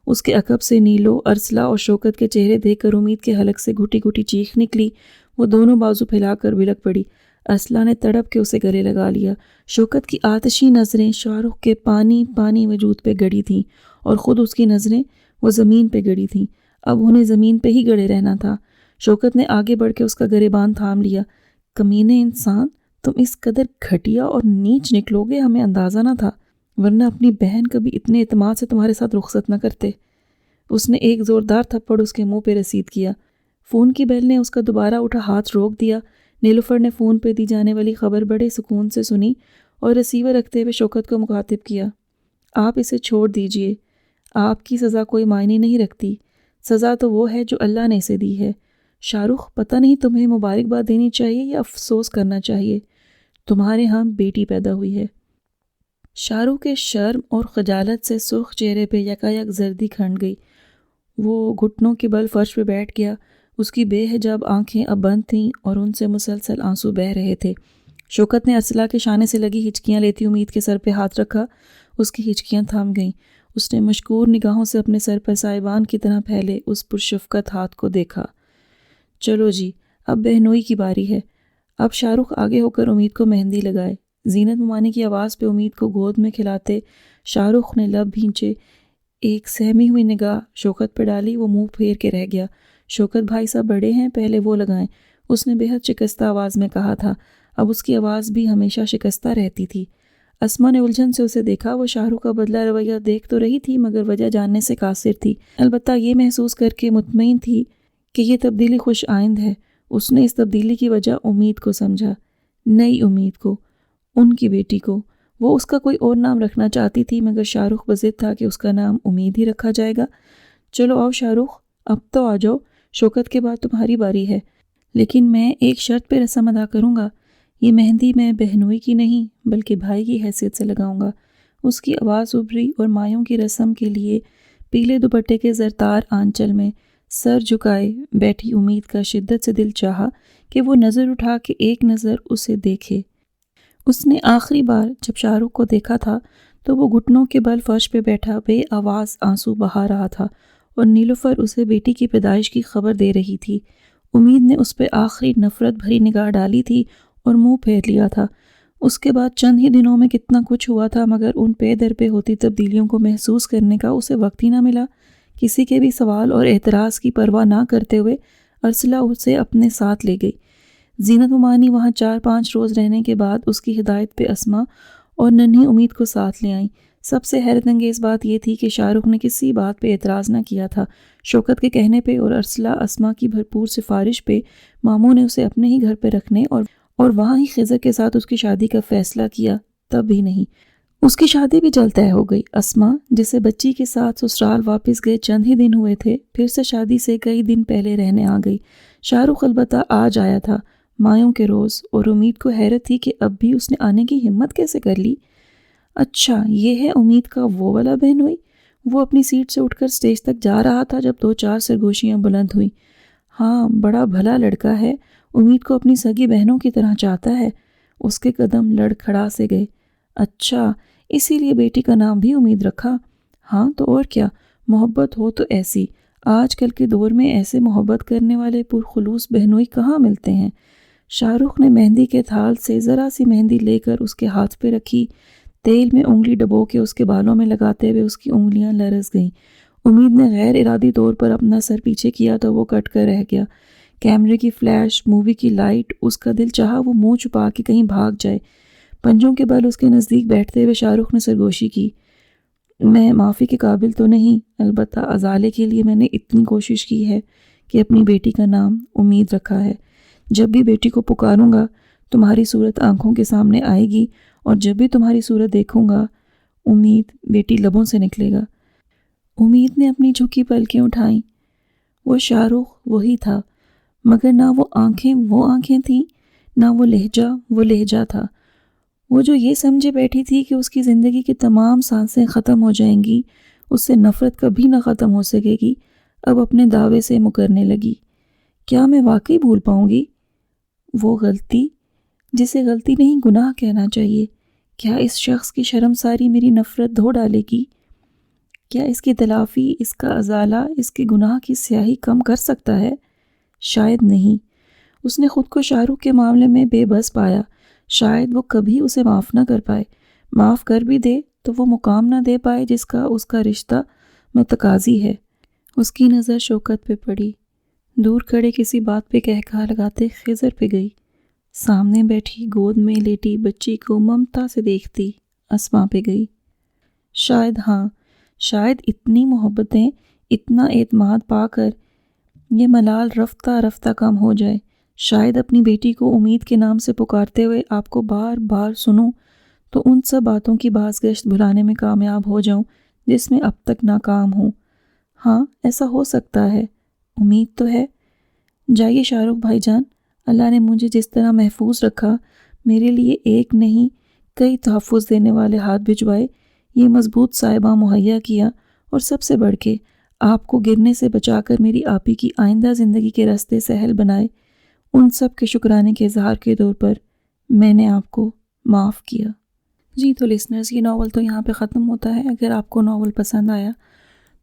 اس کے عقب سے نیلو، ارسلہ اور شوکت کے چہرے دیکھ کر امید کے حلق سے گھٹی گھٹی چیخ نکلی۔ وہ دونوں بازو پھیلا کر بلک پڑی۔ ارسلہ نے تڑپ کے اسے گلے لگا لیا۔ شوکت کی آتشی نظریں شاہ رخ کے پانی پانی وجود پہ گڑی تھیں، اور خود اس کی نظریں وہ زمین پہ گڑی تھیں۔ اب انہیں زمین پہ ہی گڑے رہنا تھا۔ شوکت نے آگے بڑھ کے اس کا گریبان تھام لیا۔ کمینے انسان، تم اس قدر گھٹیا اور نیچ نکلو گے ہمیں اندازہ نہ تھا، ورنہ اپنی بہن کبھی اتنے اعتماد سے تمہارے ساتھ رخصت نہ کرتے۔ اس نے ایک زوردار تھپڑ اس کے منہ پہ رسید کیا۔ فون کی بیل نے اس کا دوبارہ اٹھا ہاتھ روک دیا۔ نیلوفر نے فون پہ دی جانے والی خبر بڑے سکون سے سنی اور ریسیور رکھتے ہوئے شوکت کو مخاطب کیا۔ آپ اسے چھوڑ دیجئے، آپ کی سزا کوئی معنی نہیں رکھتی، سزا تو وہ ہے جو اللہ نے اسے دی ہے۔ شاہ رخ، پتہ نہیں تمہیں مبارکباد دینی چاہیے یا افسوس کرنا چاہیے، تمہارے ہاں بیٹی پیدا ہوئی ہے۔ شاہ رخ کے شرم اور خجالت سے سرخ چہرے پہ یکایک زردی کھنڈ گئی۔ وہ گھٹنوں کے بل فرش پہ بیٹھ گیا۔ اس کی بے حجاب آنکھیں اب بند تھیں اور ان سے مسلسل آنسو بہہ رہے تھے۔ شوکت نے ارسلہ کے شانے سے لگی ہچکیاں لیتی امید کے سر پہ ہاتھ رکھا۔ اس کی ہچکیاں تھم گئیں۔ اس نے مشکور نگاہوں سے اپنے سر پر سائبان کی طرح پھیلے اس پرشفقت ہاتھ کو دیکھا۔ چلو جی، اب بہنوئی کی باری ہے۔ اب شاہ رخ آگے ہو کر امید کو مہندی لگائے۔ زینت ممانی کی آواز پہ امید کو گود میں کھلاتے شاہ رخ نے لب بھینچے، ایک سہمی ہوئی نگاہ شوکت پہ ڈالی۔ وہ منہ پھیر کے رہ گیا۔ شوکت بھائی صاحب بڑے ہیں، پہلے وہ لگائیں، اس نے بے حد شکستہ آواز میں کہا تھا۔ اب اس کی آواز بھی ہمیشہ شکستہ رہتی تھی۔ اسما نے الجھن سے اسے دیکھا۔ وہ شاہ رخ کا بدلہ رویہ دیکھ تو رہی تھی، مگر وجہ جاننے سے قاصر تھی۔ البتہ یہ محسوس کر کے مطمئن تھی کہ یہ تبدیلی خوش آئند ہے۔ اس نے اس تبدیلی کی وجہ امید کو سمجھا، نئی امید کو، ان کی بیٹی کو۔ وہ اس کا کوئی اور نام رکھنا چاہتی تھی، مگر شاہ رخ بضد تھا کہ اس کا نام امید ہی رکھا جائے گا۔ چلو آؤ شاہ رخ، اب تو آ جاؤ، شوکت کے بعد تمہاری باری ہے، لیکن میں ایک شرط پہ رسم ادا کروں گا۔ یہ مہندی میں بہنوئی کی نہیں بلکہ بھائی کی حیثیت سے لگاؤں گا۔ اس کی آواز ابھری اور مایوں کی رسم کے لیے پیلے دوپٹے کے زرتار آنچل میں سر جھکائے بیٹھی امید کا شدت سے دل چاہا کہ وہ نظر اٹھا کے ایک نظر اسے دیکھے۔ اس نے آخری بار جب شاہ رخ کو دیکھا تھا تو وہ گھٹنوں کے بل فرش پہ بیٹھا بے آواز آنسو بہا رہا تھا اور نیلوفر اسے بیٹی کی پیدائش کی خبر دے رہی تھی۔ امید نے اس پہ آخری نفرت بھری نگاہ ڈالی تھی اور منہ پھیر لیا تھا۔ اس کے بعد چند ہی دنوں میں کتنا کچھ ہوا تھا، مگر ان پے در پہ ہوتی تبدیلیوں کو محسوس کرنے کا اسے وقت ہی نہ ملا۔ کسی کے بھی سوال اور اعتراض کی پرواہ نہ کرتے ہوئے ارسلہ اسے اپنے ساتھ لے گئی۔ زینت ممانی وہاں 4-5 روز رہنے کے بعد اس کی ہدایت پہ اسما اور ننھی امید کو ساتھ لے آئیں۔ سب سے حیرت انگیز بات یہ تھی کہ شاہ رخ نے کسی بات پہ اعتراض نہ کیا تھا۔ شوکت کے کہنے پہ اور ارسلہ اسما کی بھرپور سفارش پہ ماموں نے اسے اپنے ہی گھر پہ رکھنے اور وہاں ہی خضر کے ساتھ اس کی شادی کا فیصلہ کیا۔ تب بھی نہیں، اس کی شادی بھی جلد طے ہو گئی۔ اسما جسے بچی کے ساتھ سسرال واپس گئے چند ہی دن ہوئے تھے، پھر سے شادی سے کئی دن پہلے رہنے آ گئی۔ شاہ رخ البتہ آج آیا تھا، مایوں کے روز، اور امید کو حیرت تھی کہ اب بھی اس نے آنے کی ہمت کیسے کر لی۔ اچھا یہ ہے امید کا وہ والا بہنوئی۔ وہ اپنی سیٹ سے اٹھ کر سٹیج تک جا رہا تھا جب 2-4 سرگوشیاں بلند ہوئیں۔ ہاں بڑا بھلا لڑکا ہے، امید کو اپنی سگی بہنوں کی طرح چاہتا ہے۔ اس کے قدم لڑکھڑا سے گئے۔ اچھا اسی لیے بیٹی کا نام بھی امید رکھا؟ ہاں تو اور کیا، محبت ہو تو ایسی۔ آج کل کے دور میں ایسے محبت کرنے والے پرخلوص بہنوئی کہاں ملتے ہیں۔ شاہ رخ نے مہندی کے تھال سے ذرا سی مہندی لے کر اس کے ہاتھ پہ رکھی، تیل میں انگلی ڈبو کے اس کے بالوں میں لگاتے ہوئے اس کی انگلیاں لرز گئیں۔ امید نے غیر ارادی طور پر اپنا سر پیچھے کیا تو وہ کٹ کر رہ گیا۔ کیمرے کی فلیش، مووی کی لائٹ، اس کا دل چاہا وہ منہ چھپا کے کہیں بھاگ جائے۔ پنجوں کے بل اس کے نزدیک بیٹھتے ہوئے شاہ رخ نے سرگوشی کی، میں معافی کے قابل تو نہیں، البتہ ازالے کے لیے میں نے اتنی کوشش کی ہے کہ اپنی بیٹی کا نام امید رکھا ہے۔ جب بھی بیٹی کو پکاروں گا تمہاری صورت آنکھوں کے سامنے آئے گی، اور جب بھی تمہاری صورت دیکھوں گا امید بیٹی لبوں سے نکلے گا۔ امید نے اپنی جھکی پلکیں اٹھائیں۔ وہ شاہ رخ وہی تھا، مگر نہ وہ آنکھیں تھیں، نہ وہ لہجہ تھا۔ وہ جو یہ سمجھے بیٹھی تھی کہ اس کی زندگی کی تمام سانسیں ختم ہو جائیں گی، اس سے نفرت کبھی نہ ختم ہو سکے گی، اب اپنے دعوے سے مکرنے لگی۔ کیا میں واقعی بھول پاؤں گی وہ غلطی جسے غلطی نہیں گناہ کہنا چاہیے؟ کیا اس شخص کی شرمساری میری نفرت دھو ڈالے گی؟ کیا اس کی تلافی، اس کا ازالہ اس کے گناہ کی سیاہی کم کر سکتا ہے؟ شاید نہیں۔ اس نے خود کو شاہ رخ کے معاملے میں بے بس پایا۔ شاید وہ کبھی اسے معاف نہ کر پائے، معاف کر بھی دے تو وہ مقام نہ دے پائے جس کا اس کا رشتہ متقاضی ہے۔ اس کی نظر شوکت پہ پڑی، دور کھڑے کسی بات پہ کہکہا لگاتے خضر پہ گئی، سامنے بیٹھی گود میں لیٹی بچی کو ممتا سے دیکھتی اسما پہ گئی۔ شاید اتنی محبتیں، اتنا اعتماد پا کر یہ ملال رفتہ رفتہ کم ہو جائے۔ شاید اپنی بیٹی کو امید کے نام سے پکارتے ہوئے آپ کو بار بار سنوں تو ان سب باتوں کی بازگشت بھلانے میں کامیاب ہو جاؤں جس میں اب تک ناکام ہوں۔ ہاں ایسا ہو سکتا ہے، امید تو ہے۔ جائیے شاہ رخ بھائی جان، اللہ نے مجھے جس طرح محفوظ رکھا، میرے لیے ایک نہیں کئی تحفظ دینے والے ہاتھ بھجوائے، یہ مضبوط سائبہ مہیا کیا، اور سب سے بڑھ کے آپ کو گرنے سے بچا کر میری آپی کی آئندہ زندگی کے راستے سہل بنائے، ان سب کے شکرانے کے اظہار کے طور پر میں نے آپ کو معاف کیا۔ جی تو لسنرز، یہ ناول تو یہاں پہ ختم ہوتا ہے۔ اگر آپ کو ناول پسند آیا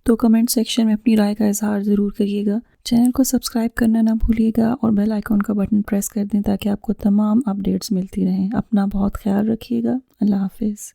تو کمنٹ سیکشن میں اپنی رائے کا اظہار ضرور کریے گا۔ چینل کو سبسکرائب کرنا نہ بھولیے گا اور بیل آئیکن کا بٹن پریس کر دیں تاکہ آپ کو تمام اپڈیٹس ملتی رہیں۔ اپنا بہت خیال رکھیے گا۔ اللہ حافظ۔